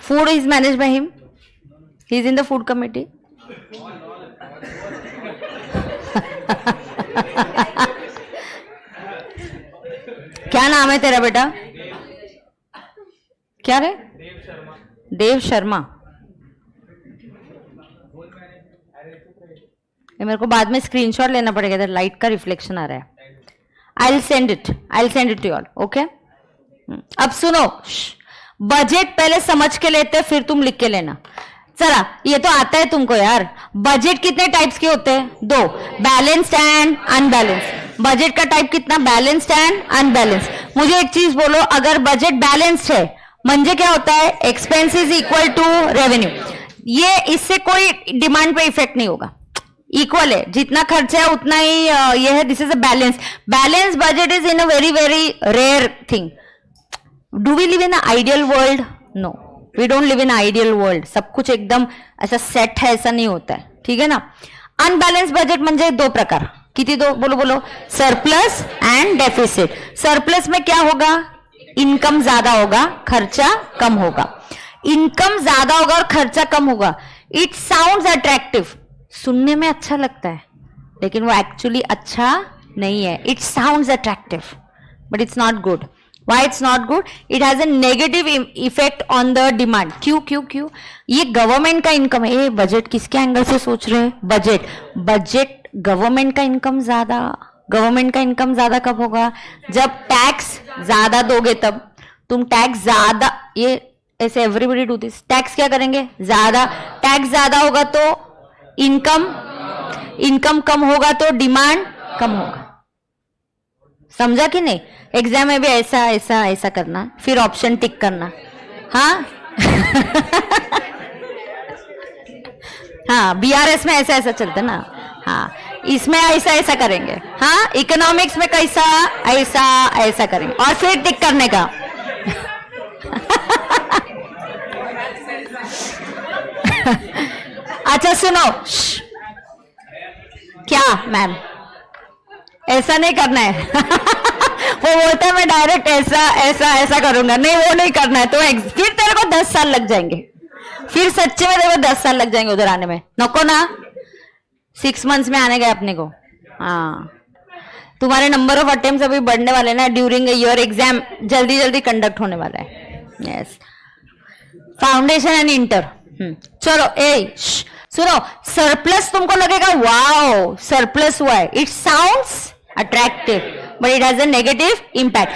Food is managed by him. He is in the food committee. क्या नाम है तेरा बेटा? क्या रे? देव शर्मा। ये मेरे को बाद में स्क्रीनशॉट लेना पड़ेगा, इधर लाइट का रिफ्लेक्शन आ रहा है। I'll send it to you all. Okay? अब सुनो, बजट पहले समझ के लेते हैं, फिर तुम लिख के लेना। चला, ये तो आता है तुमको यार। बजट कितने टाइप्स के होते हैं? 2, बैलेंस्ड एंड अनबैलेंस्ड। बजट का टाइप कितना? Balanced and unbalanced. मुझे एक चीज बोलो, अगर बजट बैलेंस्ड है म्हणजे क्या होता है? Expenses equal to revenue. ये इससे कोई डिमांड पे इफेक्ट नहीं होगा, इक्वल है, जितना खर्चा है उतना ही ये है। This is a balance budget is in a very very rare thing. Do we live in ideal world? No, we don't live in ideal world. सब कुछ एकदम ऐसा सेट है, ऐसा नहीं होता है, ठीक है ना। अनबैलेंस बजट म्हणजे 2 प्रकार, किती? 2 बोलो। Surplus and deficit. सरप्लस में क्या होगा? इनकम ज्यादा होगा, खर्चा कम होगा। इनकम ज्यादा होगा और खर्चा कम होगा। इट साउंड्स अट्रैक्टिव, सुनने में अच्छा लगता है, लेकिन वो एक्चुअली अच्छा नहीं है। It sounds attractive, but it's not good. Why it's not good? It has a negative effect on the demand. क्यों? ये गवर्नमेंट का इनकम है. ये बजट किसके एंगल से सोच रहे हैं? बजट गवर्नमेंट का इनकम ज्यादा. गवर्नमेंट का इनकम ज्यादा कब होगा? जब टैक्स ज्यादा दोगे तब. तुम टैक्स ज्यादा, ये ऐसे एवरीबडी डू दिस, टैक्स क्या करेंगे? ज्यादा. टैक्स ज्यादा होगा तो इनकम कम होगा तो डिमांड कम होगा. समझा कि नहीं? एग्जाम में भी ऐसा करना, फिर ऑप्शन टिक करना. हाँ हाँ, बीआरएस में ऐसा चलता ना. हाँ, इसमें ऐसा करेंगे. हाँ, इकोनॉमिक्स में कैसा ऐसा करेंगे और फिर टिक करने का. अच्छा सुनो. क्या मैम? ऐसा नहीं करना है. वो बोलता है मैं डायरेक्ट ऐसा करूंगा. नहीं, वो नहीं करना है. तो फिर तेरे को 10 साल लग जाएंगे. फिर सच्चे में तेरे को 10 साल लग जाएंगे उधर आने में. नको ना, 6 मंथ्स में आने गए अपने को. हाँ, तुम्हारे नंबर ऑफ अटेम्प्ट अभी बढ़ने वाले ना. ड्यूरिंग योर एग्जाम जल्दी कंडक्ट होने वाला है. Yes, foundation and inter. चलो सुनो. सरप्लस तुमको लगेगा वाओ सरप्लस हुआ है. It sounds attractive but it has a negative impact.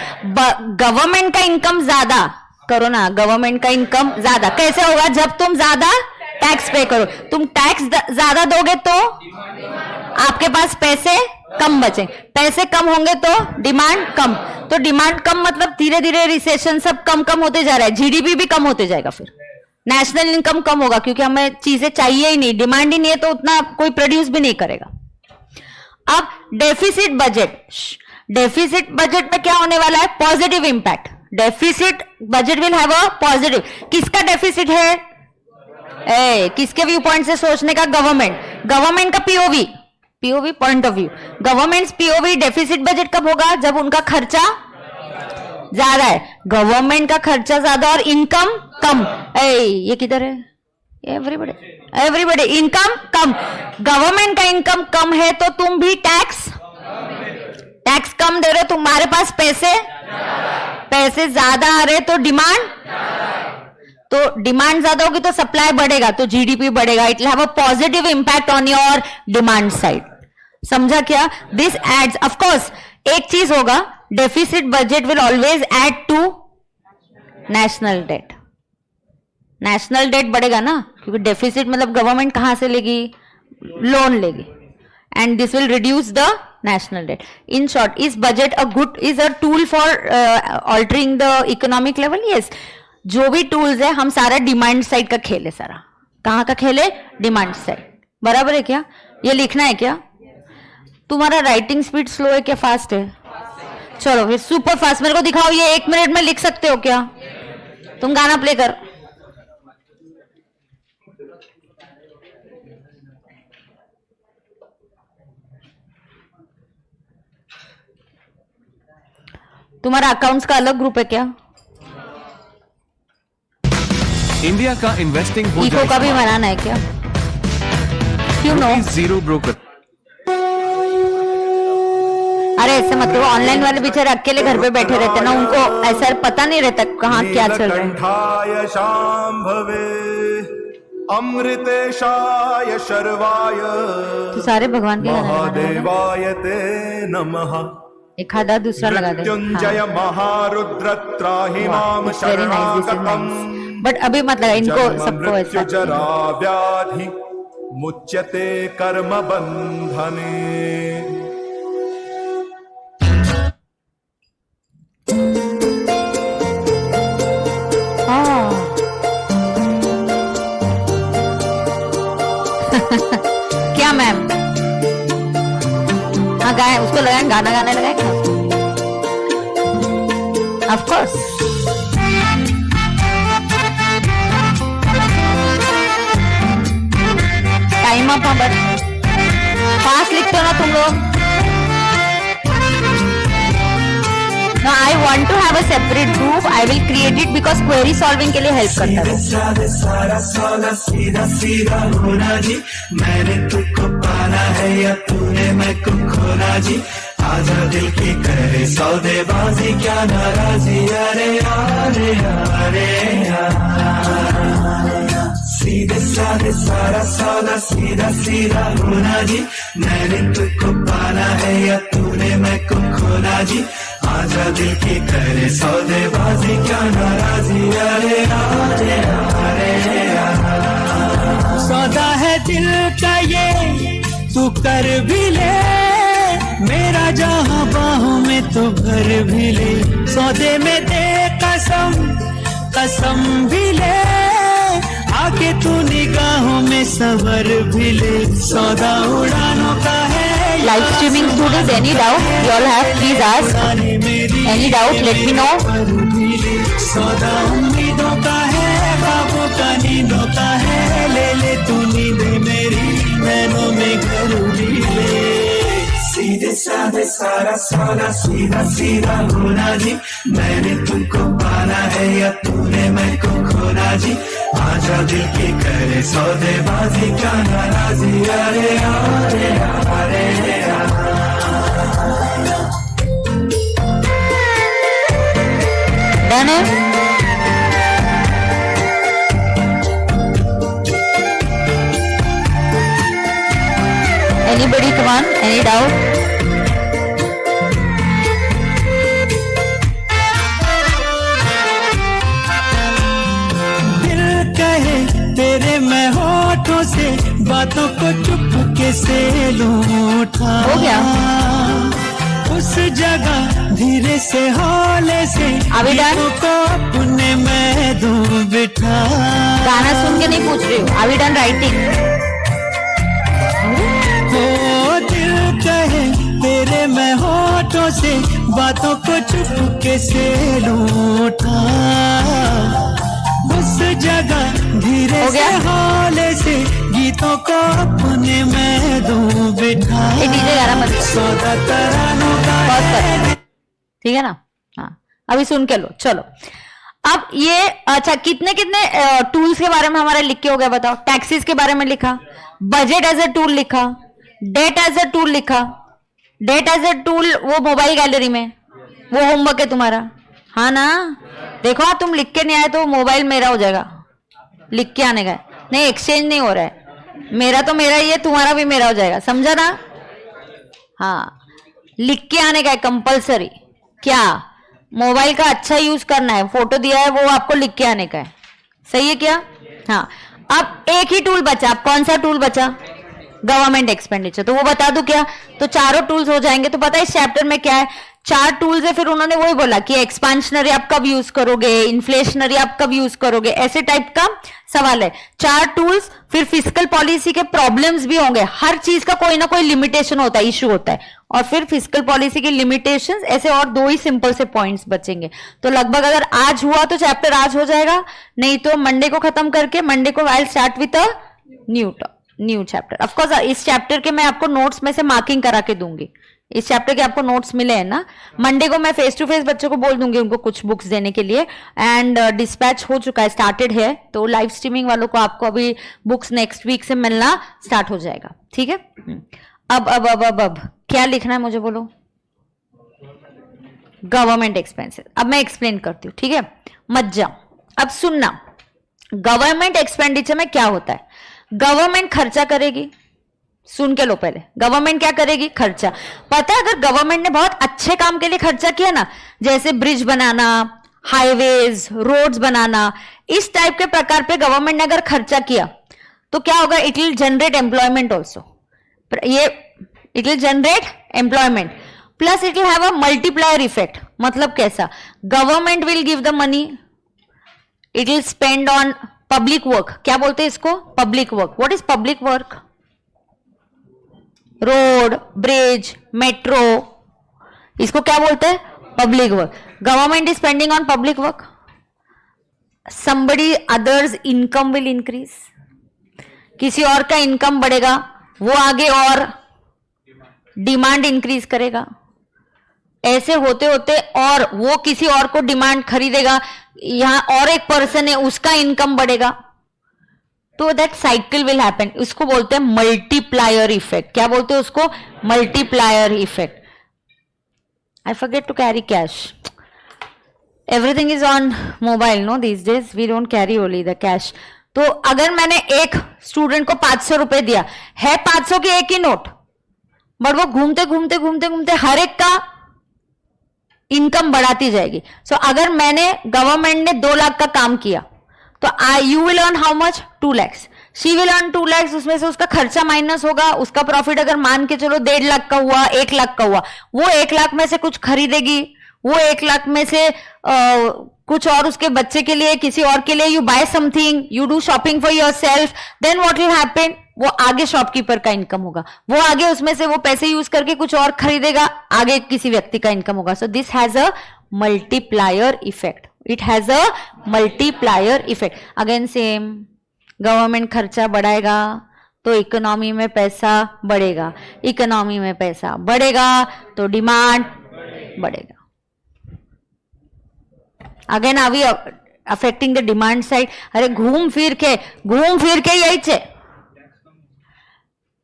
Government का इनकम ज्यादा करो ना. गवर्नमेंट का इनकम ज्यादा कैसे होगा? जब तुम ज्यादा टैक्स पे करो. तुम टैक्स ज्यादा दोगे तो आपके पास पैसे कम बचे. पैसे कम होंगे तो डिमांड कम. तो डिमांड कम मतलब धीरे धीरे रिसेशन सब कम होते जा रहा है. जीडीपी भी कम होते जाएगा. फिर नेशनल इनकम कम होगा क्योंकि हमें चीजें चाहिए ही नहीं. डिमांड ही नहीं है तो उतना कोई प्रोड्यूस भी नहीं करेगा. अब डेफिसिट बजट में क्या होने वाला है? Positive impact. Deficit budget will have a positive. किसका डेफिसिट है? किसके व्यू पॉइंट से सोचने का? गवर्नमेंट का POV point of view. Government POV deficit budget कब होगा? जब उनका खर्चा ज्यादा है. गवर्नमेंट का खर्चा ज्यादा और इनकम कम. ये किधर है? एवरीबडी इनकम कम. गवर्नमेंट का इनकम कम है तो तुम भी टैक्स कम दे रहे हो. तुम्हारे पास पैसे ज्यादा आ रहे तो डिमांड ज्यादा होगी तो सप्लाई बढ़ेगा तो जीडीपी बढ़ेगा. It will have a positive impact on your demand side. समझा क्या? This adds. ऑफ कोर्स एक चीज होगा, deficit budget will always add to national debt. National debt बढ़ेगा ना क्योंकि डेफिसिट मतलब गवर्नमेंट कहां से लेगी? लोन लेगी. And this will reduce the national debt. In short, is budget is a tool for altering the economic level? Yes. जो भी टूल्स है हम सारा डिमांड साइड का खेले. सारा कहां का खेले? Demand side. बराबर है क्या? ये लिखना है क्या? तुम्हारा राइटिंग स्पीड स्लो है क्या फास्ट है? चलो फिर सुपर फास्ट मेरे को दिखाओ. ये 1 मिनट में लिख सकते हो क्या? तुम गाना प्ले कर. तुम्हारा अकाउंट्स का अलग ग्रुप है क्या? इंडिया का इन्वेस्टिंग हो इको का भी बनाना है क्या? क्यों नो? Zero broker. अरे ऐसे मतलब ऑनलाइन वाले बेचारे अकेले घर पे बैठे रहते ना, उनको ऐसा पता नहीं रहता कहाँ क्या चल रहा है. अमृतेशाय शर्वाय तो सारे भगवान के महादेवाय ते नमः. एक आधा दूसरा लगा दे. मृत्युंजय महारुद्र त्राहि माम शरणागतम्. बट अभी मत लगा इनको सबको ऐसा. जरा व्याधि मुच्यते कर्म बंधने. क्या मैम? हाँ गाए, उसको लगाए, गाना गाने लगाए. Of course. Time up. But fast लिखते हो ना तुम लोग. No, I want to have a separate group. I will create it because query solving के लिए help करता है. सारा साला सीधा सीधा होना जी. मैंने तुझको पाना है या तूने मैं को खोना जी. आजा दिल की करे सौदेबाजी क्या नाराजी अरे यारे यारे सीधे साधे सारा सौदा सीधा सीधा होना जी मैंने तुझको पाना है या तूने मैं को खोना जी आजा दिल की करे सौदेबाजी क्या नाराजी अरे यारे यारे सौदा है दिल का ये तू कर भी ले मेरा जहां बाहों में तो भर भी ले सौदे में दे कसम कसम भी ले आके तू निगाहों में सवर भी ले सौदा उड़ानों का है Live streaming students, any doubt you all have, please ask. Any doubt, let me know. सौदा उम्मीदों का है ख्वाबों का नींदों का है ले ले तू नींदे मेरी नैनों में घर भी ले सीधे साधे सारा सौदा सीधा सीधा होना जी मैंने तुमको पाना है या तूने मैं को खोना जी आजा दिल की करे सौदेबाजी क्या नाराजी अरे अरे अरे Done it? Anybody, come on, any doubt? दिल कहे तेरे मैं होठों से बातों को चुपके से लूटा हो गया? उस जगह धीरे से हौले से अभी done? गीतों को अपने मैं दूं बिठा गाना सुन के नहीं पूछ रही हूँ. Are we done writing? हो दिल कहे तेरे मैं होठों से बातों को चुपके से लूटा उस जगह धीरे हो से गया? हौले से गीतों को अपने मैं दूं बिठा ये डीजे गाना मत कर. सौदा तरानों का बहुत है कर. ठीक है ना? हाँ, अभी सुन के लो. चलो अब ये अच्छा कितने कितने टूल्स के बारे में हमारा लिख के हो गया बताओ. टैक्सीज के बारे में लिखा, बजट एज ए टूल लिखा, डेट एज ए टूल लिखा. डेट एज ए टूल वो मोबाइल गैलरी में वो होमवर्क है तुम्हारा. हाँ ना? देखो तुम लिख के नहीं आए तो मोबाइल मेरा हो जाएगा. लिख के आने का नहीं, एक्सचेंज नहीं हो रहा है. मेरा तो मेरा ही है, तुम्हारा भी मेरा हो जाएगा. समझा ना? हाँ, लिख के आने का है कंपलसरी. क्या मोबाइल का अच्छा यूज करना है. फोटो दिया है वो आपको लिख के आने का है. सही है क्या? हाँ. अब एक ही टूल बचा. अब कौन सा टूल बचा? Government expenditure. तो वो बता दूं क्या? तो चारों टूल्स हो जाएंगे. तो पता है इस चैप्टर में क्या है? 4 टूल्स है. फिर उन्होंने वही बोला कि एक्सपांशनरी आप कब यूज करोगे, इन्फ्लेशनरी आप कब यूज करोगे, ऐसे टाइप का सवाल है. 4 टूल्स. फिर फिस्कल पॉलिसी के प्रॉब्लम्स भी होंगे. हर चीज का कोई ना कोई लिमिटेशन होता है, इश्यू होता है. और फिर फिस्कल पॉलिसी की लिमिटेशंस, ऐसे और 2 ही सिंपल से पॉइंट्स बचेंगे. तो लगभग अगर आज हुआ तो चैप्टर आज हो जाएगा, नहीं तो मंडे को खत्म करके मंडे को I will start with a new chapter. Of course इस चैप्टर के मैं आपको नोट्स में से मार्किंग करा के दूंगी. इस चैप्टर के आपको नोट्स मिले हैं ना. मंडे को मैं फेस टू फेस बच्चों को बोल दूंगी उनको कुछ बुक्स देने के लिए. एंड डिस्पैच हो चुका है, स्टार्टेड है. तो लाइव स्ट्रीमिंग वालों को आपको अभी बुक्स नेक्स्ट वीक से मिलना स्टार्ट हो जाएगा. ठीक है. अब क्या लिखना है मुझे बोलो. Government expenses. अब मैं एक्सप्लेन करती हूँ. ठीक है, मत जाओ. अब सुनना, गवर्नमेंट एक्सपेंडिचर में क्या होता है. गवर्नमेंट खर्चा करेगी. सुन के लो पहले. गवर्नमेंट क्या करेगी? खर्चा. पता है अगर गवर्नमेंट ने बहुत अच्छे काम के लिए खर्चा किया ना, जैसे ब्रिज बनाना, हाईवेज, रोड्स बनाना, इस टाइप के प्रकार पे गवर्नमेंट ने अगर खर्चा किया तो क्या होगा? It will generate employment also. ये it will generate employment plus it will have a multiplier effect. मतलब कैसा? Government will give the money, it will spend on public work. क्या बोलते हैं इसको? Public work. What is public work? Road, bridge, metro, इसको क्या बोलते हैं? Public work. Government is spending on public work. somebody others income will increase. किसी और का इनकम बढ़ेगा, वो आगे और डिमांड इंक्रीज करेगा. ऐसे होते होते और वो किसी और को डिमांड खरीदेगा, यहां और एक पर्सन है उसका इनकम बढ़ेगा. तो दैट साइकिल विल हैपन. उसको बोलते हैं मल्टीप्लायर इफेक्ट. क्या बोलते हैं उसको? Multiplier effect. I forget to carry cash. Everything is on mobile, no? These days we don't carry only the cash. तो अगर मैंने एक स्टूडेंट को 500 रुपए दिया है, 500 की एक ही नोट, बट वो घूमते घूमते घूमते घूमते हर एक का इनकम बढ़ाती जाएगी. सो अगर मैंने गवर्नमेंट ने 2 लाख का काम किया तो you will earn how much? 2 lakhs. She will earn 2 lakhs. उसमें से उसका खर्चा माइनस होगा. उसका प्रॉफिट अगर मान के चलो 1.5 लाख का हुआ, 1 लाख का हुआ, वो 1 लाख में से कुछ खरीदेगी. वो 1 लाख में से कुछ और उसके बच्चे के लिए, किसी और के लिए, you buy something, you do shopping for your self. Then what will happen? वो आगे शॉपकीपर का इनकम होगा. वो आगे उसमें से वो पैसे यूज करके कुछ और खरीदेगा. आगे किसी व्यक्ति का इनकम होगा. So this has a multiplier effect. It has a multiplier effect. Again same, government खर्चा बढ़ाएगा तो इकोनॉमी में पैसा बढ़ेगा. इकोनॉमी में पैसा बढ़ेगा तो डिमांड बढ़ेगा. Again are we affecting the demand side. अरे घूम फिर के यही चे.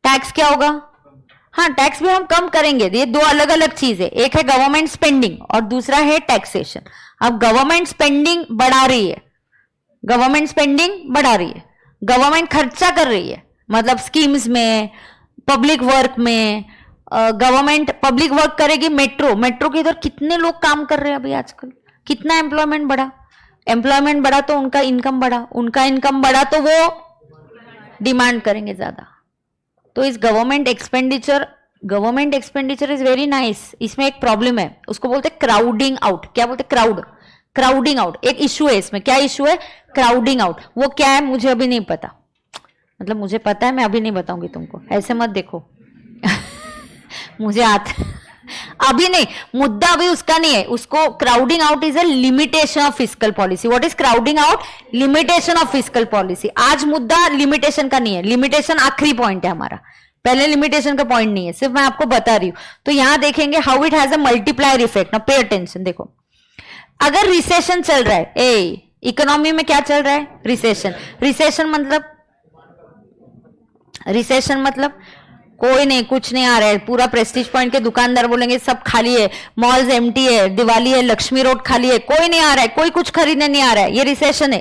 टैक्स क्या होगा? हाँ, टैक्स भी हम कम करेंगे. ये 2 अलग अलग चीज है. एक है गवर्नमेंट स्पेंडिंग और दूसरा है टैक्सेशन. अब गवर्नमेंट स्पेंडिंग बढ़ा रही है, गवर्नमेंट स्पेंडिंग बढ़ा रही है, गवर्नमेंट खर्चा कर रही है, मतलब स्कीम्स में, पब्लिक वर्क में. गवर्नमेंट पब्लिक वर्क करेगी. मेट्रो के इधर कितने लोग काम कर रहे हैं अभी आजकल. कितना एम्प्लॉयमेंट बढ़ा तो उनका इनकम बढ़ा तो वो डिमांड करेंगे ज्यादा. तो इस government expenditure is very nice. इसमें एक प्रॉब्लम है, उसको बोलते हैं क्राउडिंग आउट. क्या बोलते हैं? Crowding out. एक इशू है इसमें. क्या इशू है? Crowding out. वो क्या है मुझे अभी नहीं पता. मतलब मुझे पता है, मैं अभी नहीं बताऊंगी तुमको. ऐसे मत देखो. मुझे आता अभी नहीं, मुद्दा अभी उसका नहीं है. उसको crowding out is a limitation of fiscal policy. What is crowding out? Limitation of fiscal policy. आज मुद्दा लिमिटेशन का नहीं है. लिमिटेशन आखिरी पॉइंट है हमारा. पहले लिमिटेशन का पॉइंट नहीं है, सिर्फ मैं आपको बता रही हूं. तो यहां देखेंगे how it has a multiplier effect. Now pay attention. देखो, अगर रिसेशन चल रहा है, इकोनॉमी में क्या चल रहा है? रिसेशन मतलब कोई नहीं, कुछ नहीं आ रहा है. पूरा प्रेस्टीज पॉइंट के दुकानदार बोलेंगे सब खाली है, मॉल्स एम्प्टी है, दिवाली है, लक्ष्मी रोड खाली है, कोई नहीं आ रहा है, कोई कुछ खरीदने नहीं आ रहा है. ये रिसेशन है.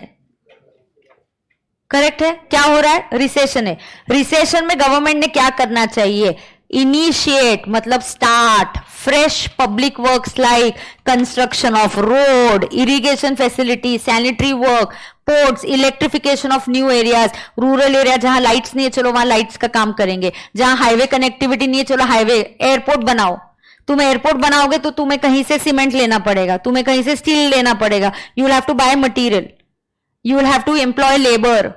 करेक्ट है? क्या हो रहा है? रिसेशन है. रिसेशन में गवर्नमेंट ने क्या करना चाहिए? इनिशिएट मतलब start fresh public works like construction of road, irrigation facility, sanitary work, ports, electrification of new areas. Rural area जहां लाइट्स नहीं है, चलो वहां लाइट्स का काम करेंगे. जहां हाईवे कनेक्टिविटी नहीं है, चलो हाईवे. एयरपोर्ट बनाओ. तुम एयरपोर्ट बनाओगे तो तुम्हें कहीं से सीमेंट लेना पड़ेगा, तुम्हें कहीं से स्टील लेना पड़ेगा. You will have to buy material, you will have to employ labour.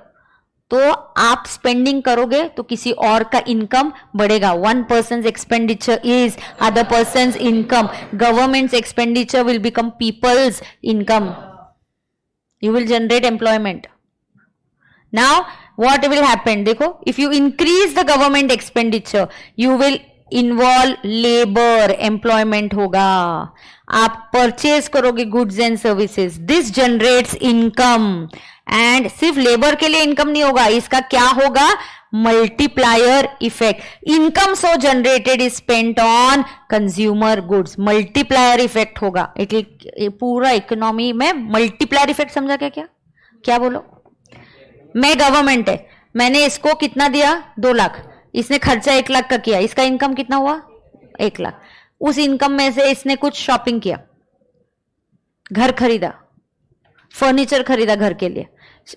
तो आप स्पेंडिंग करोगे तो किसी और का इनकम बढ़ेगा. 1 person's expenditure is other person's income. Government's expenditure will become people's income. You will generate employment. Now what will happen? देखो, if you increase the government expenditure, you will involve labor, employment होगा. आप purchase करोगे goods and services. This generates income. And सिर्फ labour के लिए income नहीं होगा, इसका क्या होगा? Multiplier effect. Income so generated is spent on consumer goods. Multiplier effect होगा. पूरा इकोनॉमी में मल्टीप्लायर इफेक्ट समझा क्या? क्या बोलो? मैं गवर्नमेंट है, मैंने इसको कितना दिया? 2 लाख. इसने खर्चा 1 लाख का किया. इसका इनकम कितना हुआ? 1 लाख. उस इनकम में से इसने कुछ शॉपिंग किया, घर खरीदा, फर्नीचर खरीदा घर के लिए.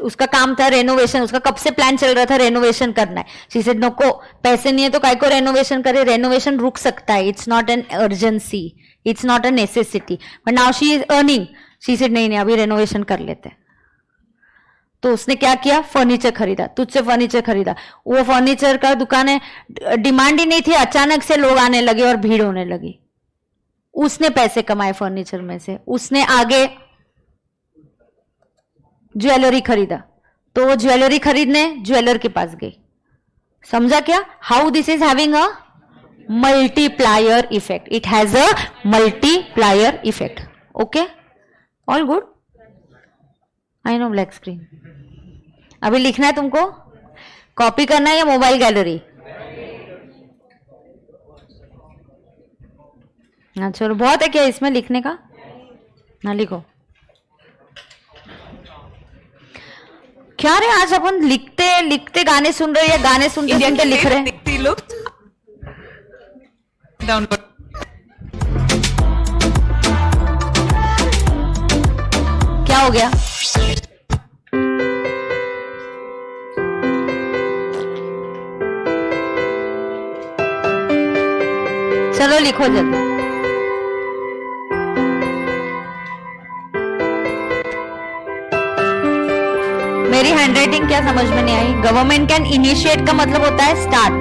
उसका काम था रेनोवेशन. उसका कब से प्लान चल रहा था रेनोवेशन करना है. शी सेड नको, पैसे नहीं है तो काय को रेनोवेशन करे. रेनोवेशन रुक सकता है. It's not an urgency, it's not a necessity. But now she is earning. She said नहीं अभी रेनोवेशन कर लेते हैं. तो उसने क्या किया? फर्नीचर खरीदा. तुझसे फर्नीचर खरीदा. वो फर्नीचर का दुकान है, डिमांड ही नहीं थी, अचानक से लोग आने लगे और भीड़ होने लगी. उसने पैसे कमाए फर्नीचर में से. उसने आगे ज्वेलरी खरीदा, तो वो ज्वेलरी खरीदने ज्वेलर के पास गई. समझा क्या? How this is having a multiplier effect. It has a multiplier effect. Okay, all good. I know black screen. अभी लिखना है तुमको, कॉपी करना है या मोबाइल गैलरी? हाँ चलो, बहुत है क्या इसमें लिखने का? ना लिखो। क्या रे, आज अपन लिखते लिखते गाने सुन रहे या गाने सुनते सुनते लिख रहे हैं? दिखती लोग डाउनलोड। क्या हो गया? चलो लिखो जल्दी। मेरी हैंडराइटिंग क्या समझ में नहीं आई? गवर्नमेंट कैन इनिशिएट का मतलब होता है स्टार्ट।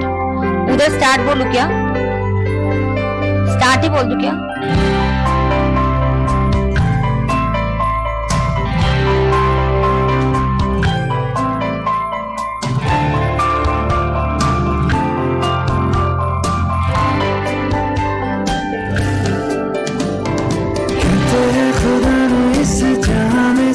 उधर स्टार्ट बोलूं क्या? स्टार्ट ही बोल दूं क्या?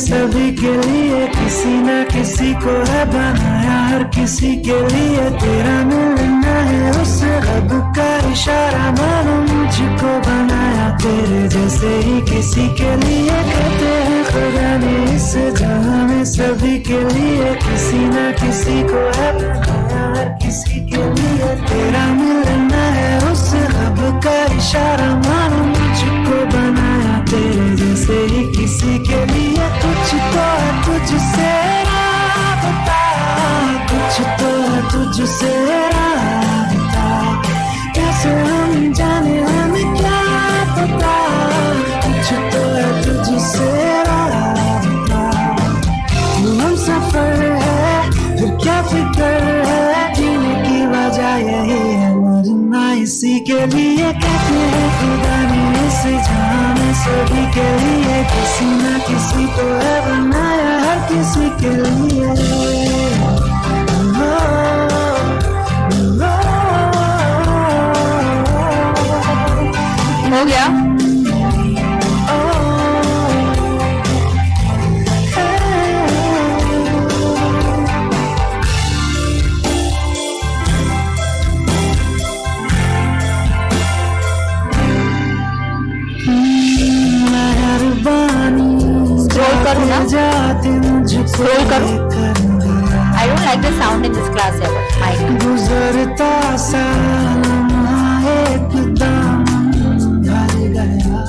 सभी के लिए किसी न किसी को है बनाया, हर किसी के लिए तेरा मिलना है उस रब का इशारा, मानो मुझको बनाया तेरे जैसे ही किसी के लिए। कहते हैं खुदा ने इस जहां में सभी के लिए किसी न किसी को है बनाया, हर किसी के लिए तेरा मिलना है उस रब का इशारा, मानो मुझको बनाया तेरे जैसे ही किसी के लिए। कुछ तो है तुझसे राबता, कुछ तो है तुझसे राबता, कैसे हम जाने हमें क्या पता, कुछ तो है तुझसे राबता। हम सफर है फिर क्या फिक्र है, जीने की वजह यही है, मरना इसी के लिए। कहते हैं खुदा ने इस जहां में सभी के लिए किसी न किसी को है बनाया, हर किसी के लिए। हो गया? स्क्रॉल करूँ ना? स्क्रॉल करूँ? I don't like the sound in this class ever. Mic. गुजरता सा एकदम भर गया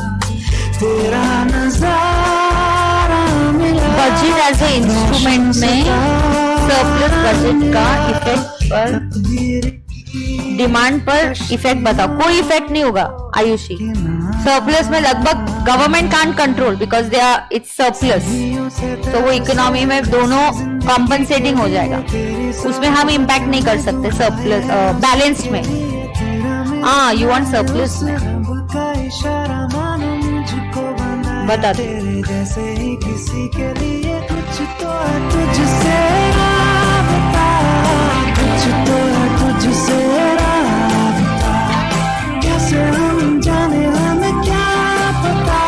तेरा नजारा मिला। बजट एज ए इंस्ट्रूमेंट में सरप्लस बजट का इफेक्ट पर, डिमांड पर इफेक्ट बताओ। कोई इफेक्ट नहीं होगा आयुषी। सरप्लस में लगभग government can't control because they are it's surplus, तो वो इकोनॉमी में दोनों कॉम्पनसेटिंग हो जाएगा, उसमें हम इम्पैक्ट नहीं कर सकते। सरप्लस बैलेंस्ड में, हाँ यू वांट सरप्लस में बता दो। जैसे ही किसी के लिए कुछ तो है तुझसे राबता, कुछ तो है तुझसे राबता, कैसे हम जाने हमें क्या पता,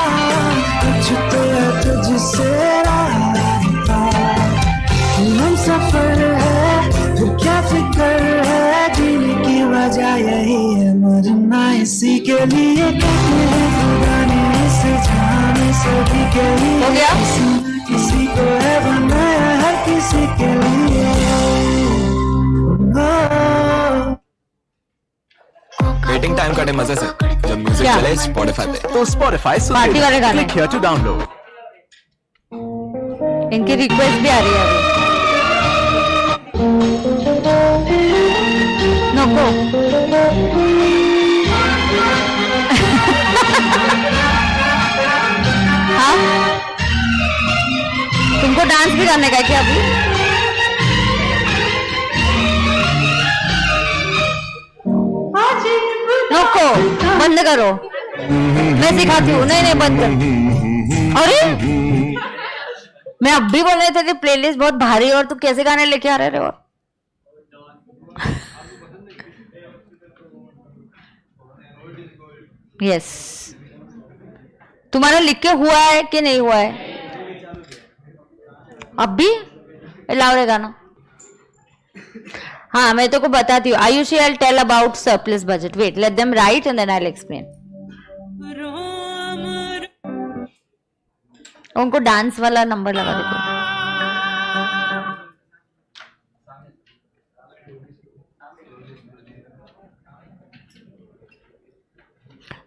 कुछ तो है तुझसे राबता। हम सफर है फिर क्या फिक्र है, जीने की वजह यही है, मरना इसी के लिए। कहते हैं खुदा ने इस जहां में सभी के लिए हो गया? किसी को है बनाया, हर किसी के लिए। वेटिंग टाइम काटे मजे से, जब म्यूजिक क्या? चले स्पॉटिफाई पे। तो स्पॉटिफाई सुन पार्टी वाले गाने। Click here to download. इनकी रिक्वेस्ट भी आ रही है अभी। नको हाँ, तुमको डांस भी करने का है क्या अभी? नको, बंद करो, मैं सिखाती हूँ। नहीं नहीं बंद कर। अरे मैं अब भी बोल रहे थे कि प्लेलिस्ट बहुत भारी है और तू कैसे गाने लेके आ रहे रे? और यस, तुम्हारा लिख के हुआ है कि नहीं हुआ है? अब भी लाओ रे गाना। हाँ मैं तो को बताती हूँ। Ayushi, I tell about surplus budget. Wait, let them write and then I will explain. उनको डांस वाला नंबर लगा देते।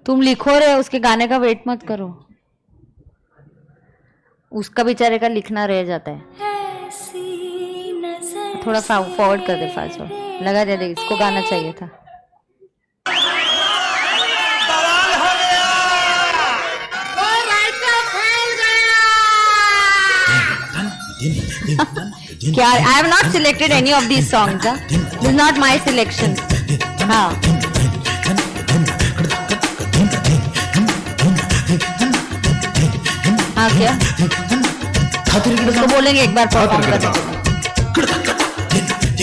तुम लिखो रे, उसके गाने का वेट मत करो, उसका बेचारे का लिखना रह जाता है। थोड़ा फॉरवर्ड कर दे, फास्ट फॉरवर्ड लगा दे, देख इसको गाना चाहिए था। क्या, I have not selected any of these songs, this is not my selection. हाँ हाँ, क्या उसको बोलेंगे एक बार परफॉर्म करने के लिए।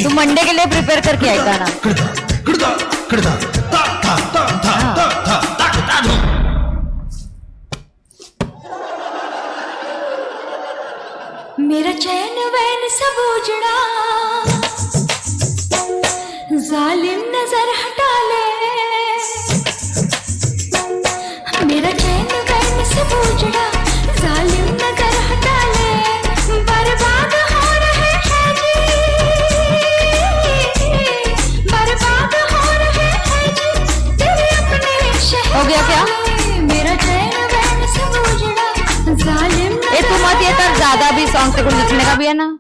तू मंडे के लिए प्रिपेयर करके आए गाना। मेरा चैन वैन सब उजड़ा, जालिम नजर हटा ले। मेरा चैन वैन सब उजड़ा, जालिम नजर हटा ले। बर्बाद हो रहे हैं जी, बर्बाद हो रहे हैं जी तेरे अपने शहर। हो गया क्या? मेरा चैन वैन सब उजड़ा, जालिम ए तू मत ये कर, ज्यादा भी सॉन्ग तेरे को लिखने का भी है ना।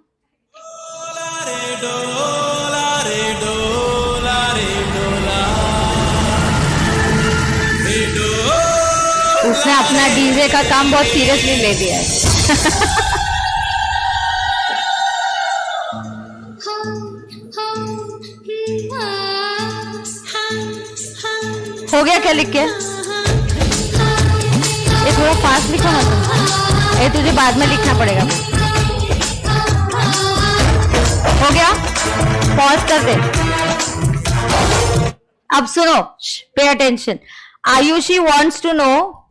उसने अपना डीजे का काम बहुत सीरियसली ले लिया है। हो गया क्या लिख के? ये थोड़ा फास्ट लिखो ना तुम, ये तुझे बाद में लिखना पड़ेगा। हो गया, पॉज कर दे। अब सुनो, pay attention. Ayushi wants to know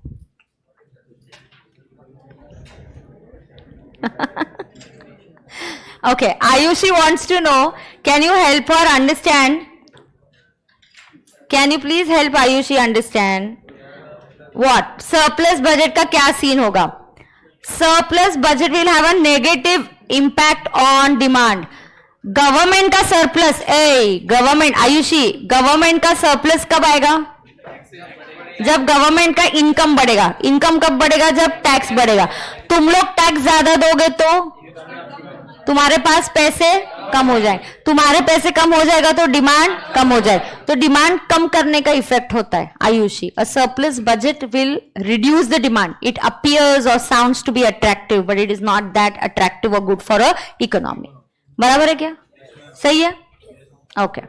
okay, Ayushi wants to know, can you help her understand? Can you please help Ayushi understand what surplus budget का क्या सीन होगा? Surplus budget will have a negative impact on demand. Government का surplus, government, Ayushi government का surplus कब आएगा? जब government का income बढ़ेगा। इनकम कब बढ़ेगा? जब टैक्स बढ़ेगा। तुम लोग टैक्स ज्यादा दोगे तो तुम्हारे पास पैसे कम हो जाए, तुम्हारे पैसे कम हो जाएगा तो डिमांड कम हो जाए, तो डिमांड कम करने का इफेक्ट होता है Ayushi. A surplus budget will reduce the demand. It appears और sounds to be attractive but it is not that attractive और गुड फॉर अ इकोनॉमी। बराबर है क्या? सही है? ओके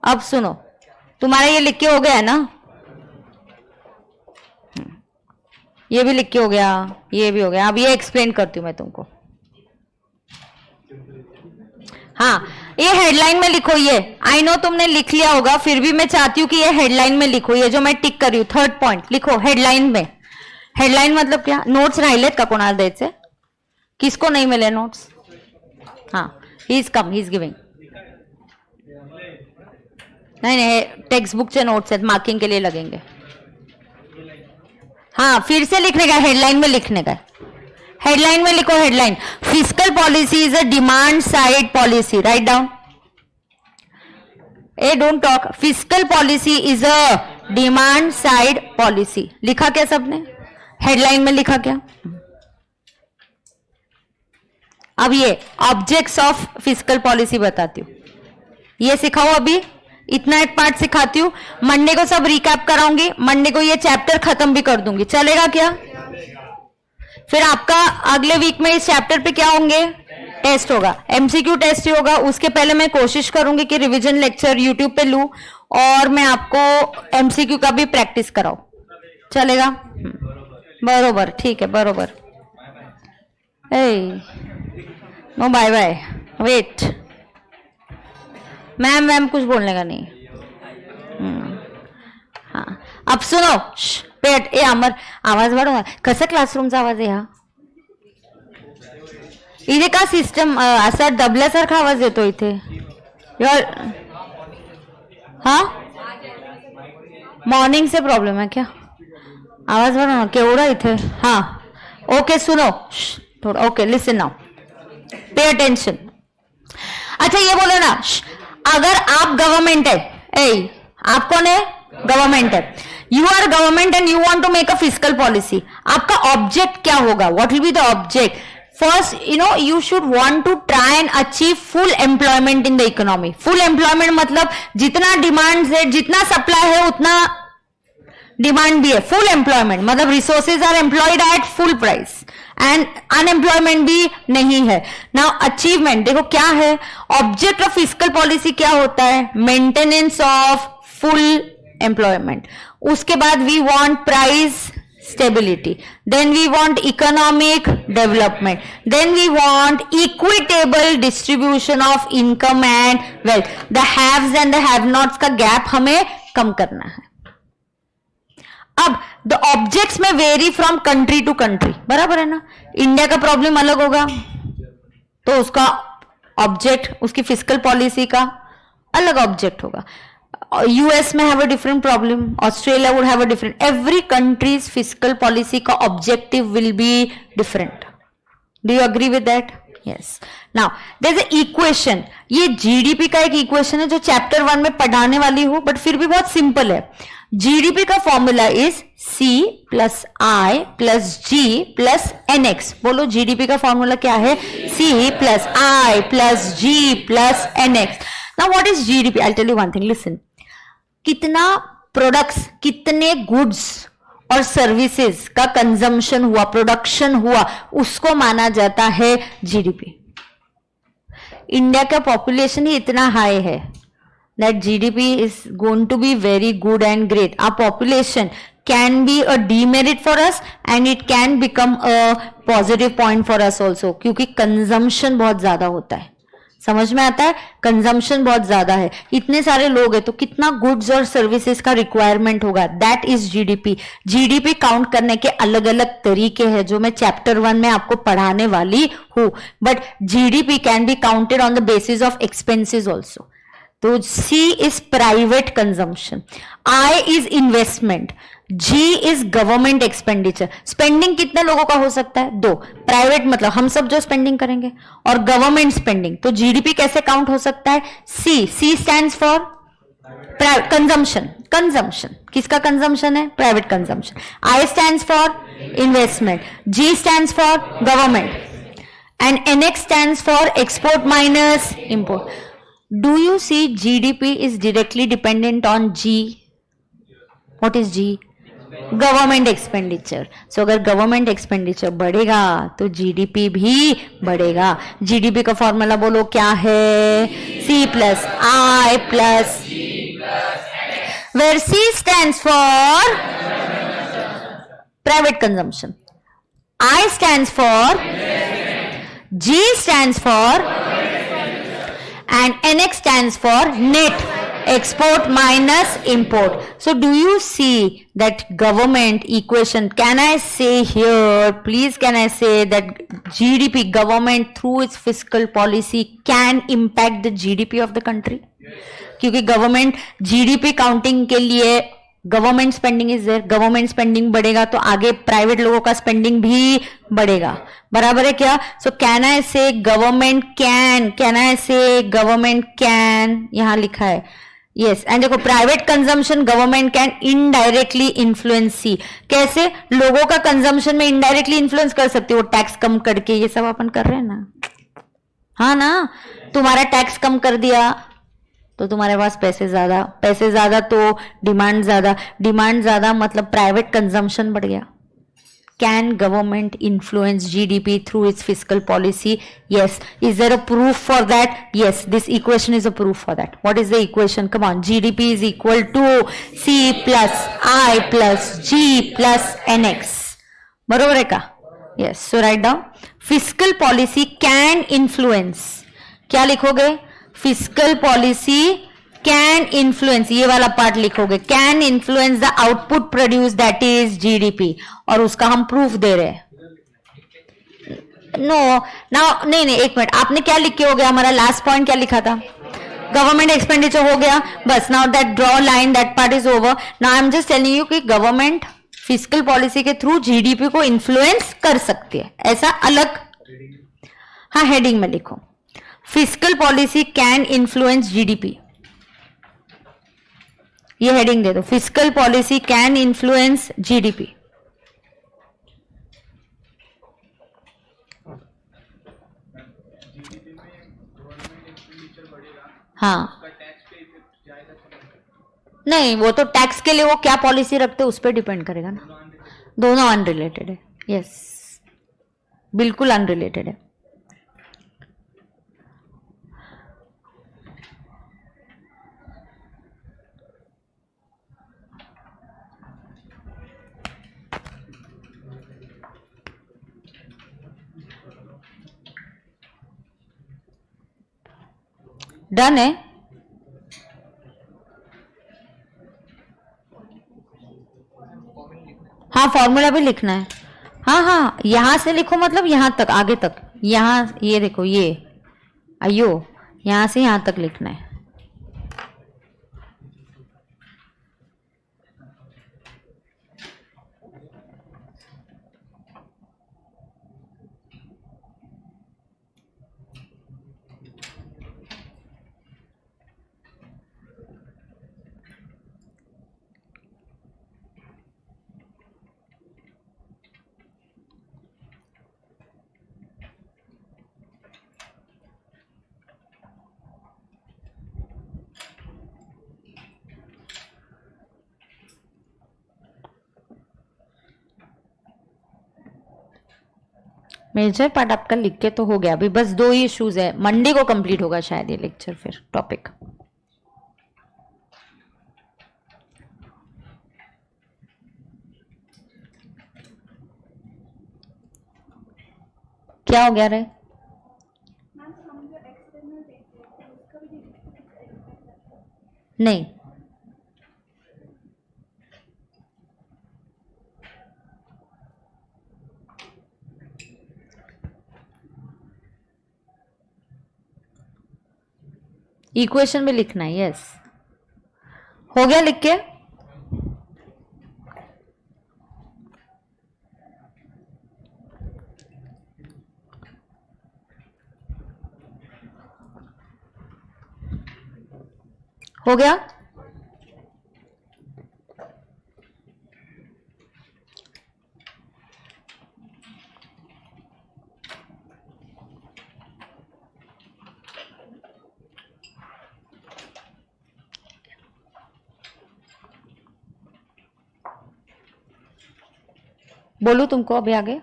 अब सुनो, तुम्हारा ये लिख के हो गया है ना? ये भी लिख के हो गया, ये भी हो गया। अब ये एक्सप्लेन करती हूं मैं तुमको। हाँ, ये हेडलाइन में लिखो। ये आई नो तुमने लिख लिया होगा, फिर भी मैं चाहती हूं कि ये हेडलाइन में लिखो। ये जो मैं टिक कर रही हूं, थर्ड पॉइंट लिखो हेडलाइन में। हेडलाइन मतलब क्या? नोट्स राहिलेत का कोणाला द्यायचे? किसको नहीं मिले नोट्स? हाँ, he is come, he is giving. नहीं, टेक्स्ट बुक से नोट्स है, मार्किंग के लिए लगेंगे। हाँ, फिर से लिखने का, हेडलाइन में लिखने का। हेडलाइन में लिखो, headline fiscal policy is a demand side policy. Write down, don't talk. Fiscal policy is a demand side policy. लिखा क्या सबने? हेडलाइन में लिखा क्या? अब ये ऑब्जेक्ट्स ऑफ फिस्कल पॉलिसी बताती हूँ। ये सिखाओ, अभी इतना एक पार्ट सिखाती हूँ। मंडे को सब रिकैप कराऊंगी, मंडे को ये चैप्टर खत्म भी कर दूंगी। चलेगा क्या? फिर आपका अगले वीक में इस चैप्टर पे क्या होंगे? टेस्ट होगा, एमसीक्यू टेस्ट ही होगा। उसके पहले मैं कोशिश करूंगी कि रिवीजन लेक्चर यूट्यूब पे लूं और मैं आपको एमसीक्यू का भी प्रैक्टिस कराऊं। चलेगा? बरोबर, ठीक है, बरोबर। No bye bye, wait. Ma'am कुछ बोलने का नहीं। हाँ, अब सुनो, पेट ए अमर, आवाज वाढव। कसा क्लासरूमचा आवाज आहे हा? इथे का सिस्टम असा दबल्यासारखा आवाज येतो इथे? हा, मॉर्निंग से प्रॉब्लम है क्या? आवाज बढ़ो ना, केवड़ा इथे. हाँ ओके सुनो थोड़ा. Okay listen now, pay attention. अच्छा ये बोलो ना, अगर आप गवर्नमेंट है, आप कौन है? गवर्नमेंट है. You are government and you want to make a fiscal policy. आपका ऑब्जेक्ट क्या होगा? What will be the object? First you should want to try and achieve full employment in the economy. full employment मतलब जितना demand है, जितना supply है उतना demand भी है. फुल एम्प्लॉयमेंट मतलब resources are employed at full price and unemployment भी नहीं है. नाउ अचीवमेंट देखो क्या है. ऑब्जेक्ट ऑफ फिस्कल पॉलिसी क्या होता है? Maintenance of full employment. उसके बाद we want price stability, then we want economic development, then we want equitable distribution of income and wealth. the haves and the have nots का gap हमें कम करना है. अब the objects में vary from country to country, बराबर है ना. India का प्रॉब्लम अलग होगा तो उसका ऑब्जेक्ट, उसकी फिस्कल पॉलिसी का अलग ऑब्जेक्ट होगा. यूएस में have a different problem, Australia would have a different. Every countries fiscal policy का objective will be different. Do you agree with that? Yes. Now there is a equation. ये GDP का एक equation है जो chapter 1 में पढ़ाने वाली हूं, बट फिर भी बहुत सिंपल है. जीडीपी का formula is C plus I plus G plus NX. बोलो जीडीपी का फॉर्मूला क्या है? C plus I plus G plus NX. Now what is GDP? I tell you one thing, listen. कितना प्रोडक्ट्स, कितने goods और services का consumption हुआ, production हुआ, उसको माना जाता है जीडीपी. इंडिया का पॉपुलेशन ही इतना हाई है that GDP is going to be very good and great. Our population can be a demerit for us and it can become a positive point for us also, क्योंकि consumption बहुत ज्यादा होता है. समझ में आता है? कंजम्पशन बहुत ज्यादा है, इतने सारे लोग हैं तो कितना गुड्स और सर्विसेज का रिक्वायरमेंट होगा. That is GDP. GDP count करने के अलग अलग तरीके हैं जो मैं चैप्टर 1 में आपको पढ़ाने वाली हूं. But GDP can be counted on the basis of expenses also. तो C is private consumption, I is investment, G is government expenditure. Spending कितने लोगों का हो सकता है? 2. प्राइवेट मतलब हम सब जो स्पेंडिंग करेंगे, और गवर्नमेंट स्पेंडिंग. तो जीडीपी कैसे काउंट हो सकता है? C stands for consumption. Consumption किसका कंजम्पशन है? Private consumption. I stands for investment, G stands for government and NX stands for export minus import. Do you see GDP is directly dependent on G? What is G? Government expenditure. So अगर government expenditure बढ़ेगा तो GDP भी बढ़ेगा. GDP का formula बोलो क्या है? C plus I plus where C stands for private consumption, I stands for, G stands for and NX stands for net export minus import. So do you see that government equation? Can I say here, please can I say that GDP, government through its fiscal policy can impact the GDP of the country? क्योंकि government GDP counting के लिए government spending is there. Government spending बढ़ेगा तो आगे private लोगों का spending भी बढ़ेगा. बराबर है क्या? सो कैन आई से गवर्नमेंट कैन, कैन आई से गवर्नमेंट कैन, यहां लिखा है. यस. एंड देखो private consumption government can indirectly influence. See कैसे? लोगों का कंजम्पशन में इनडायरेक्टली इन्फ्लुएंस कर सकते हो, टैक्स कम करके. ये सब अपन कर रहे हैं ना. हाँ ना, तुम्हारा टैक्स कम कर दिया तो तुम्हारे पास पैसे ज्यादा, पैसे ज्यादा तो डिमांड ज्यादा, डिमांड ज्यादा मतलब प्राइवेट कंजम्पशन बढ़ गया. Can government influence GDP through its fiscal policy? Yes. Is there a proof for that? Yes, this equation is a proof for that. What is the equation? Come on. GDP is equal to C plus I plus G plus NX. बरोबर है का? Yes. So write down fiscal policy can influence. क्या लिखोगे? Fiscal policy can influence, ये वाला part लिखोगे. Can influence the output produce that is GDP, और उसका हम प्रूफ दे रहे हैं. नो नाउ नहीं, एक मिनट, आपने क्या लिख के हो गया? हमारा लास्ट पॉइंट क्या लिखा था? गवर्नमेंट एक्सपेंडिचर हो गया बस. Now that draw line, that part is over. Now I am just telling you कि गवर्नमेंट फिजिकल पॉलिसी के थ्रू जीडीपी को इन्फ्लुएंस कर सकती है, ऐसा अलग. हाँ, हेडिंग में लिखो physical policy can influence GDP. ये हेडिंग दे दो, physical policy can influence GDP. हाँ, नहीं वो तो टैक्स के लिए वो क्या पॉलिसी रखते हैं उस पर डिपेंड करेगा ना. दोनों अनरिलेटेड है. यस, बिल्कुल अनरिलेटेड है. डन है. हाँ, फॉर्मूला भी लिखना है. हाँ हाँ, यहां से लिखो मतलब यहां तक, आगे तक. यहां ये देखो, ये अयो यहां से यहां तक लिखना है. मेजर पार्ट आपका लिख के तो हो गया. अभी बस 2 ही इश्यूज है. मंडे को कंप्लीट होगा शायद ये लेक्चर, फिर टॉपिक. क्या हो गया रे? नहीं, इक्वेशन में लिखना है. यस, हो गया लिख के. हो गया. बोलू तुमको अभी आगे?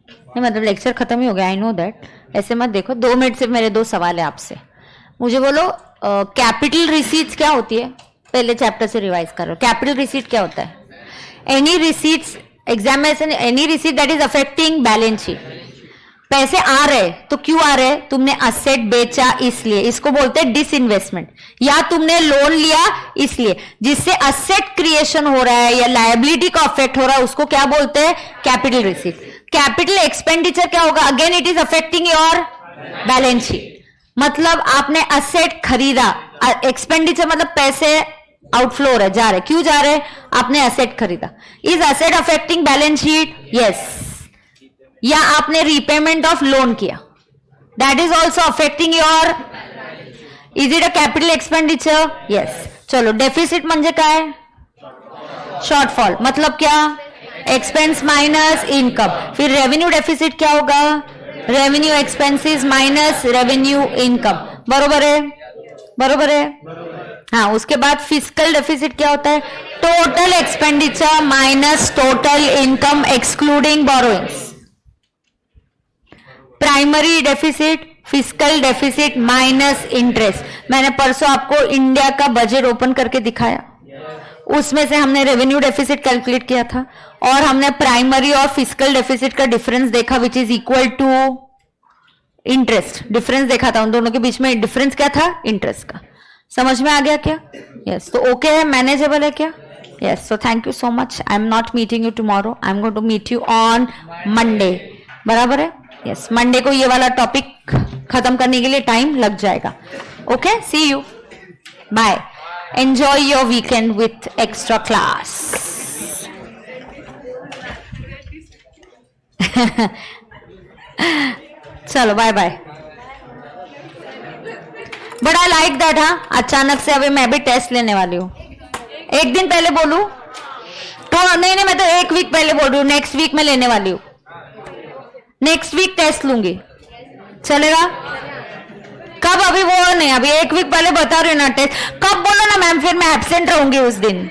नहीं मतलब लेक्चर खत्म ही हो गया. I know that. ऐसे मत देखो. 2 मिनट से मेरे 2 सवाल है आपसे. मुझे बोलो कैपिटल रिसीट्स क्या होती है? पहले चैप्टर से रिवाइज कर रहे हो. कैपिटल रिसीट क्या होता है? Any receipts, examination, any receipt that is affecting balance sheet. पैसे आ रहे तो क्यों आ रहे? तुमने असेट बेचा इसलिए, इसको बोलते हैं डिसइन्वेस्टमेंट. या तुमने लोन लिया इसलिए, जिससे असेट क्रिएशन हो रहा है या लायबिलिटी का अफेक्ट हो रहा है, उसको क्या बोलते हैं? Capital receipt. कैपिटल एक्सपेंडिचर क्या होगा? Again it is affecting your balance sheet. मतलब आपने असेट खरीदा. एक्सपेंडिचर मतलब पैसे आउटफ्लो हो रहे, जा रहे. क्यों जा रहे? आपने असेट खरीदा. Is asset affecting balance sheet? Yes. या आपने रीपेमेंट ऑफ लोन किया, that is also affecting your. Is it a capital expenditure? Yes. चलो, डेफिसिट म्हणजे काय? शॉर्टफॉल. मतलब क्या? Expense minus income. फिर रेवेन्यू डेफिसिट क्या होगा? Revenue expenses minus revenue income. बरोबर है? बरोबर है. हाँ, उसके बाद फिजिकल डेफिसिट क्या होता है? Total expenditure minus total income excluding borrowings. Primary deficit, physical deficit minus interest. मैंने परसों आपको इंडिया का बजट ओपन करके दिखाया. उसमें से हमने रेवेन्यू डेफिसिट कैलकुलेट किया था और हमने प्राइमरी और फिजिकल डेफिसिट का डिफरेंस देखा, which is equal to interest. Difference देखा था उन दोनों के बीच में. डिफरेंस क्या था? इंटरेस्ट का. समझ में आ गया क्या? यस. तो ओके है, मैनेजेबल है क्या? Yes. So thank you so much. I am not meeting you tomorrow, I am going to meet you on Monday. बराबर है? यस. मंडे को ये वाला टॉपिक खत्म करने के लिए टाइम लग जाएगा. Okay, see you. Bye, enjoy your weekend with extra class. चलो bye bye. But I like that. हाँ, अचानक से अभी मैं भी टेस्ट लेने वाली हूँ. एक दिन पहले बोलूं तो नहीं, मैं तो एक वीक पहले बोल रही हूँ. नेक्स्ट वीक में लेने वाली हूँ. नेक्स्ट वीक टेस्ट लूंगी, चलेगा? कब? अभी वो नहीं, अभी एक वीक पहले बता रही हूँ ना टेस्ट. कब बोलो ना मैम, फिर मैं एब्सेंट रहूंगी उस दिन.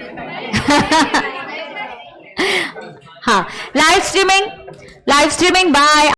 हाँ, लाइव स्ट्रीमिंग बाय.